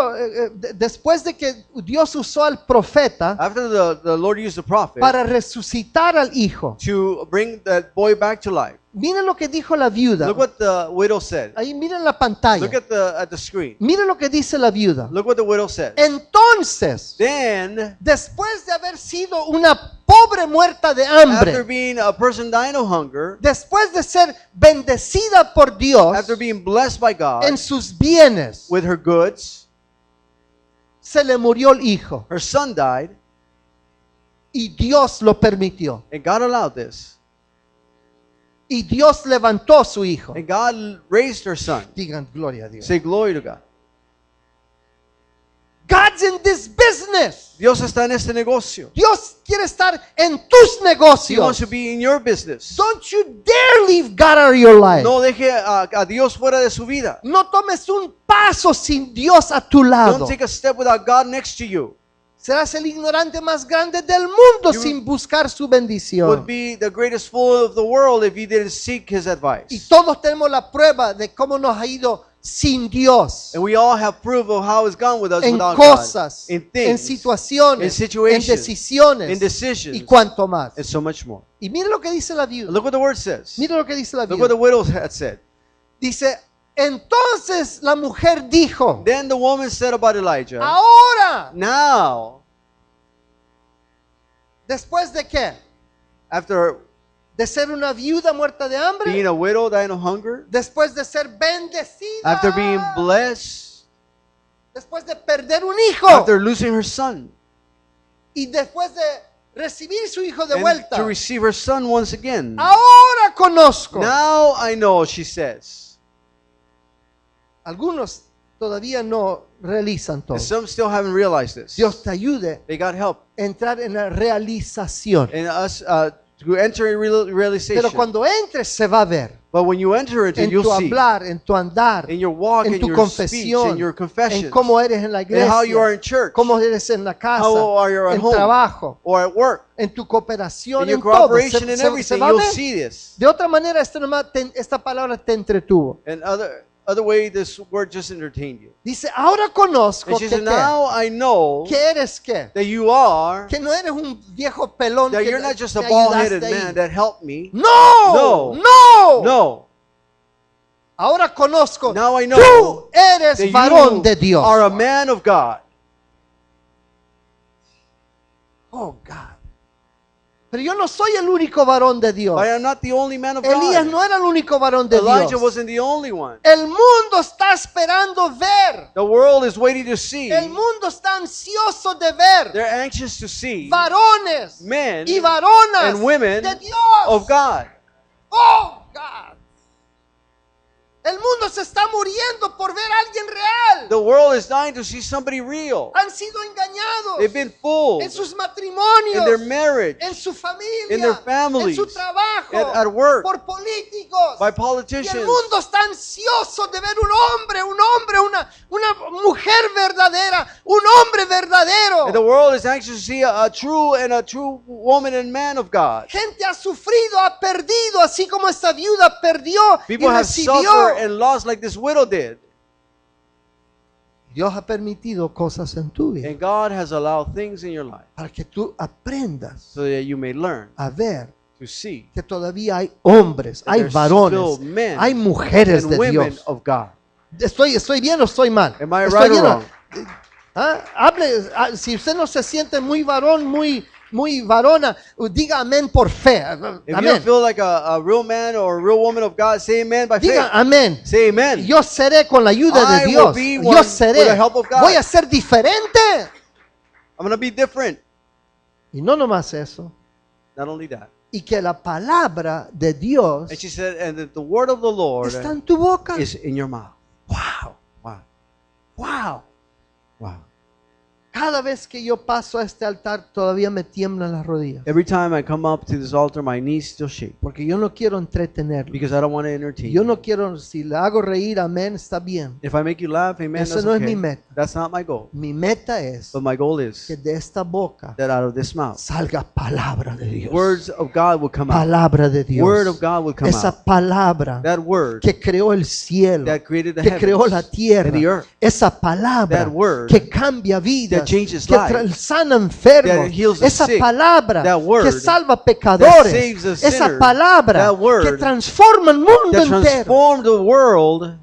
Speaker 1: después de que Dios usó al profeta
Speaker 2: After the Lord used the prophet
Speaker 1: para resucitar al hijo.
Speaker 2: to bring that boy back to life,
Speaker 1: Mire lo que dijo la viuda.
Speaker 2: look what the widow said.
Speaker 1: Ahí miren la pantalla.
Speaker 2: Look at the screen.
Speaker 1: Mire lo que dice la viuda.
Speaker 2: Look what the widow said.
Speaker 1: Entonces,
Speaker 2: Then,
Speaker 1: después de haber sido una pobre muerta de
Speaker 2: after
Speaker 1: hambre,
Speaker 2: being a person dying of hunger,
Speaker 1: después de ser bendecida por Dios
Speaker 2: after being blessed by God
Speaker 1: en sus bienes,
Speaker 2: with her goods,
Speaker 1: se le murió el hijo
Speaker 2: her son died,
Speaker 1: y Dios lo permitió.
Speaker 2: and God allowed this.
Speaker 1: Y Dios levantó a su hijo.
Speaker 2: And God raised her son.
Speaker 1: Digan gloria a Dios.
Speaker 2: Say glory to God.
Speaker 1: God God's in this business.
Speaker 2: Dios está en este negocio.
Speaker 1: Dios quiere estar en tus
Speaker 2: He wants
Speaker 1: negocios.
Speaker 2: to be in your business.
Speaker 1: Don't you dare leave God out of your life.
Speaker 2: No deje a Dios fuera de su vida.
Speaker 1: No tomes un paso sin Dios a tu lado.
Speaker 2: Don't take a step without God next to you.
Speaker 1: Serás el ignorante más grande del mundo
Speaker 2: You
Speaker 1: sin buscar su
Speaker 2: Would
Speaker 1: bendición.
Speaker 2: be the greatest fool of the world if you didn't seek His
Speaker 1: Y
Speaker 2: advice.
Speaker 1: todos tenemos la prueba de cómo nos ha ido sin Dios.
Speaker 2: And we all have proof of how it's gone with us
Speaker 1: En
Speaker 2: without
Speaker 1: cosas,
Speaker 2: God. In
Speaker 1: en
Speaker 2: things,
Speaker 1: situaciones,
Speaker 2: in situations,
Speaker 1: en decisiones
Speaker 2: in decisions,
Speaker 1: y cuanto más.
Speaker 2: and so much more.
Speaker 1: Y mire lo que dice la viuda.
Speaker 2: Look what the word says.
Speaker 1: Mire lo que dice la
Speaker 2: Look what the
Speaker 1: viuda.
Speaker 2: widow had said.
Speaker 1: Dice, entonces la mujer dijo,
Speaker 2: Then the woman said about Elijah,
Speaker 1: ahora,
Speaker 2: now,
Speaker 1: ¿después de qué?
Speaker 2: after
Speaker 1: ¿De ser una viuda muerta de hambre?
Speaker 2: being a widow, dying of hunger,
Speaker 1: ¿Después de ser bendecida?
Speaker 2: after being blessed,
Speaker 1: ¿Después de perder un hijo?
Speaker 2: after losing her son,
Speaker 1: Y después de recibir su hijo de
Speaker 2: and
Speaker 1: vuelta?
Speaker 2: to receive her son once again.
Speaker 1: Ahora conozco.
Speaker 2: Now I know, she says.
Speaker 1: Algunos todavía no realizan todo.
Speaker 2: And some still haven't realized this.
Speaker 1: Dios te ayude
Speaker 2: They got help.
Speaker 1: a entrar en la realización.
Speaker 2: And us to enter in realization.
Speaker 1: Pero cuando entres se va a ver.
Speaker 2: But when you enter into it,
Speaker 1: En
Speaker 2: you'll
Speaker 1: tu
Speaker 2: see.
Speaker 1: hablar, en tu andar,
Speaker 2: In your walk,
Speaker 1: en
Speaker 2: in
Speaker 1: tu
Speaker 2: your speech,
Speaker 1: confesión,
Speaker 2: in your confessions,
Speaker 1: en cómo eres en la
Speaker 2: and how you are
Speaker 1: iglesia,
Speaker 2: in church,
Speaker 1: cómo eres en la casa,
Speaker 2: how are you at
Speaker 1: en
Speaker 2: home,
Speaker 1: trabajo,
Speaker 2: or at work,
Speaker 1: en tu cooperación,
Speaker 2: in your
Speaker 1: en todo.
Speaker 2: cooperation and
Speaker 1: Se
Speaker 2: everything,
Speaker 1: va a
Speaker 2: you'll
Speaker 1: ver.
Speaker 2: see this.
Speaker 1: De otra manera, esta palabra te entretuvo.
Speaker 2: And other way, this word just entertained you.
Speaker 1: Dice, ahora conozco
Speaker 2: And she
Speaker 1: que,
Speaker 2: said, now I know
Speaker 1: que eres qué.
Speaker 2: that you are,
Speaker 1: Que no eres un viejo pelón
Speaker 2: that
Speaker 1: que
Speaker 2: you're not just a
Speaker 1: me
Speaker 2: bald-headed
Speaker 1: ayudaste ahí.
Speaker 2: man that helped me.
Speaker 1: No,
Speaker 2: No.
Speaker 1: no.
Speaker 2: No.
Speaker 1: Ahora conozco.
Speaker 2: Now I know
Speaker 1: Tú eres
Speaker 2: that
Speaker 1: varón de
Speaker 2: you
Speaker 1: Dios.
Speaker 2: are a man of God.
Speaker 1: Oh, God. Pero yo no soy el único varón de Dios.
Speaker 2: But I am not the only man of
Speaker 1: Elías
Speaker 2: God.
Speaker 1: no era el único varón de
Speaker 2: Elijah
Speaker 1: Dios.
Speaker 2: wasn't the only one.
Speaker 1: El mundo está esperando ver.
Speaker 2: The world is waiting to see.
Speaker 1: El mundo está ansioso de ver
Speaker 2: They're anxious to see
Speaker 1: varones
Speaker 2: men
Speaker 1: y varonas
Speaker 2: and women
Speaker 1: de Dios.
Speaker 2: of God.
Speaker 1: Oh, God. El mundo se está muriendo por ver a alguien real.
Speaker 2: The world is dying to see somebody real.
Speaker 1: Han sido engañados
Speaker 2: They've been fooled
Speaker 1: en sus
Speaker 2: in
Speaker 1: matrimonios,
Speaker 2: their marriage,
Speaker 1: en su familia,
Speaker 2: in their families,
Speaker 1: en su trabajo,
Speaker 2: at work,
Speaker 1: por políticos.
Speaker 2: by
Speaker 1: Y el
Speaker 2: politicians.
Speaker 1: mundo está ansioso de ver un hombre, una mujer verdadera, un hombre verdadero.
Speaker 2: And the world is anxious to see a true woman and man of God.
Speaker 1: Gente ha sufrido, ha perdido, así como esta viuda perdió y
Speaker 2: People have
Speaker 1: recibió.
Speaker 2: suffered and lost like this widow did.
Speaker 1: Dios ha permitido cosas en tu vida
Speaker 2: And God has allowed things in your life
Speaker 1: para que tú aprendas
Speaker 2: so that you may learn
Speaker 1: a ver
Speaker 2: to see
Speaker 1: que todavía hay hombres,
Speaker 2: that
Speaker 1: hay
Speaker 2: there's
Speaker 1: varones,
Speaker 2: still men
Speaker 1: hay mujeres
Speaker 2: and
Speaker 1: de
Speaker 2: women
Speaker 1: Dios.
Speaker 2: of God.
Speaker 1: ¿Estoy bien o estoy mal?
Speaker 2: Am I
Speaker 1: ¿Estoy
Speaker 2: right or
Speaker 1: bien o-
Speaker 2: wrong?
Speaker 1: Hable, si usted no se siente muy varón, muy varona, diga amén por fe.
Speaker 2: If you
Speaker 1: Amén.
Speaker 2: don't feel like a real man or a real woman of God, say amen by faith.
Speaker 1: Diga amén.
Speaker 2: Say amen.
Speaker 1: Yo seré con la ayuda
Speaker 2: I
Speaker 1: de
Speaker 2: will
Speaker 1: Dios.
Speaker 2: be
Speaker 1: Yo
Speaker 2: one
Speaker 1: seré.
Speaker 2: with the help of God.
Speaker 1: Voy a ser diferente.
Speaker 2: I'm going to be different.
Speaker 1: Y no nomás eso.
Speaker 2: Not only that.
Speaker 1: Y que la palabra de Dios
Speaker 2: And she said, and that the word of the Lord
Speaker 1: está en tu boca.
Speaker 2: is in your mouth.
Speaker 1: Wow,
Speaker 2: Wow.
Speaker 1: wow.
Speaker 2: Wow.
Speaker 1: Cada vez que yo paso a este altar todavía me tiemblan las rodillas.
Speaker 2: Every time I come up to this altar, my knees still shake
Speaker 1: Porque yo no quiero entretenerlo.
Speaker 2: because I don't want to entertain
Speaker 1: Yo
Speaker 2: you.
Speaker 1: no quiero, si le hago reír, amén, está bien.
Speaker 2: If I make you laugh, amen,
Speaker 1: Eso
Speaker 2: that's
Speaker 1: no es
Speaker 2: okay.
Speaker 1: mi meta.
Speaker 2: That's not my goal.
Speaker 1: Mi meta es
Speaker 2: But my goal is
Speaker 1: que de esta boca
Speaker 2: that out of this mouth,
Speaker 1: salga palabra de Dios.
Speaker 2: words of God will come out.
Speaker 1: Palabra de Dios.
Speaker 2: Word of God will come
Speaker 1: Esa
Speaker 2: out.
Speaker 1: palabra
Speaker 2: That word
Speaker 1: que creó el cielo,
Speaker 2: that created the
Speaker 1: que creó la
Speaker 2: heavens
Speaker 1: tierra.
Speaker 2: and the earth.
Speaker 1: Esa palabra
Speaker 2: That word
Speaker 1: que cambia vidas,
Speaker 2: that changes
Speaker 1: que
Speaker 2: lives.
Speaker 1: sana enfermos.
Speaker 2: That heals the
Speaker 1: Esa
Speaker 2: sick.
Speaker 1: palabra
Speaker 2: That word
Speaker 1: que salva
Speaker 2: that
Speaker 1: pecadores.
Speaker 2: saves a
Speaker 1: Esa
Speaker 2: sinner.
Speaker 1: palabra
Speaker 2: That word
Speaker 1: que transforma el mundo
Speaker 2: that
Speaker 1: entero.
Speaker 2: transformed the world,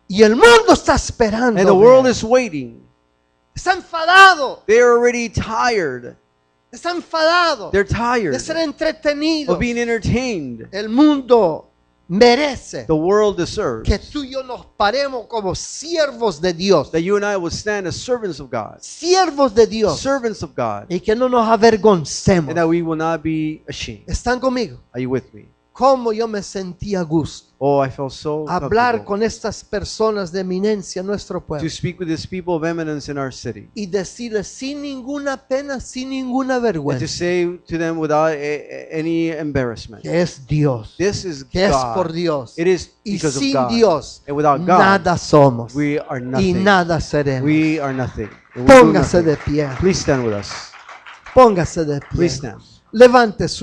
Speaker 1: Y el mundo está esperando.
Speaker 2: and the world
Speaker 1: ver.
Speaker 2: is waiting.
Speaker 1: Está enfadado.
Speaker 2: They're already tired.
Speaker 1: Está enfadado
Speaker 2: They're tired
Speaker 1: de ser entretenido.
Speaker 2: of being entertained.
Speaker 1: El mundo merece
Speaker 2: The world deserves
Speaker 1: que tú y yo nos paremos como siervos de Dios.
Speaker 2: that you and I would stand as servants of God.
Speaker 1: Siervos de Dios.
Speaker 2: Servants of God.
Speaker 1: Y que no nos avergoncemos.
Speaker 2: And that we will not be ashamed.
Speaker 1: ¿Están conmigo?
Speaker 2: Are you with me?
Speaker 1: cómo yo me sentía a gusto.
Speaker 2: Oh, I felt so
Speaker 1: Hablar
Speaker 2: comfortable
Speaker 1: con estas personas de eminencia en nuestro pueblo
Speaker 2: to speak with these people of eminence in our city.
Speaker 1: y decirles sin ninguna pena, sin ninguna
Speaker 2: And to
Speaker 1: vergüenza,
Speaker 2: say to them without any embarrassment,
Speaker 1: que es Dios,
Speaker 2: this is
Speaker 1: que es por
Speaker 2: God.
Speaker 1: Dios.
Speaker 2: It is
Speaker 1: Y
Speaker 2: because of
Speaker 1: sin
Speaker 2: God.
Speaker 1: Dios,
Speaker 2: And without God,
Speaker 1: nada somos
Speaker 2: we are
Speaker 1: y
Speaker 2: nothing.
Speaker 1: nada seremos.
Speaker 2: We are nothing. And we do
Speaker 1: Póngase
Speaker 2: nothing.
Speaker 1: de pie,
Speaker 2: Please stand with us.
Speaker 1: póngase de pie.
Speaker 2: Please stand.
Speaker 1: Levante su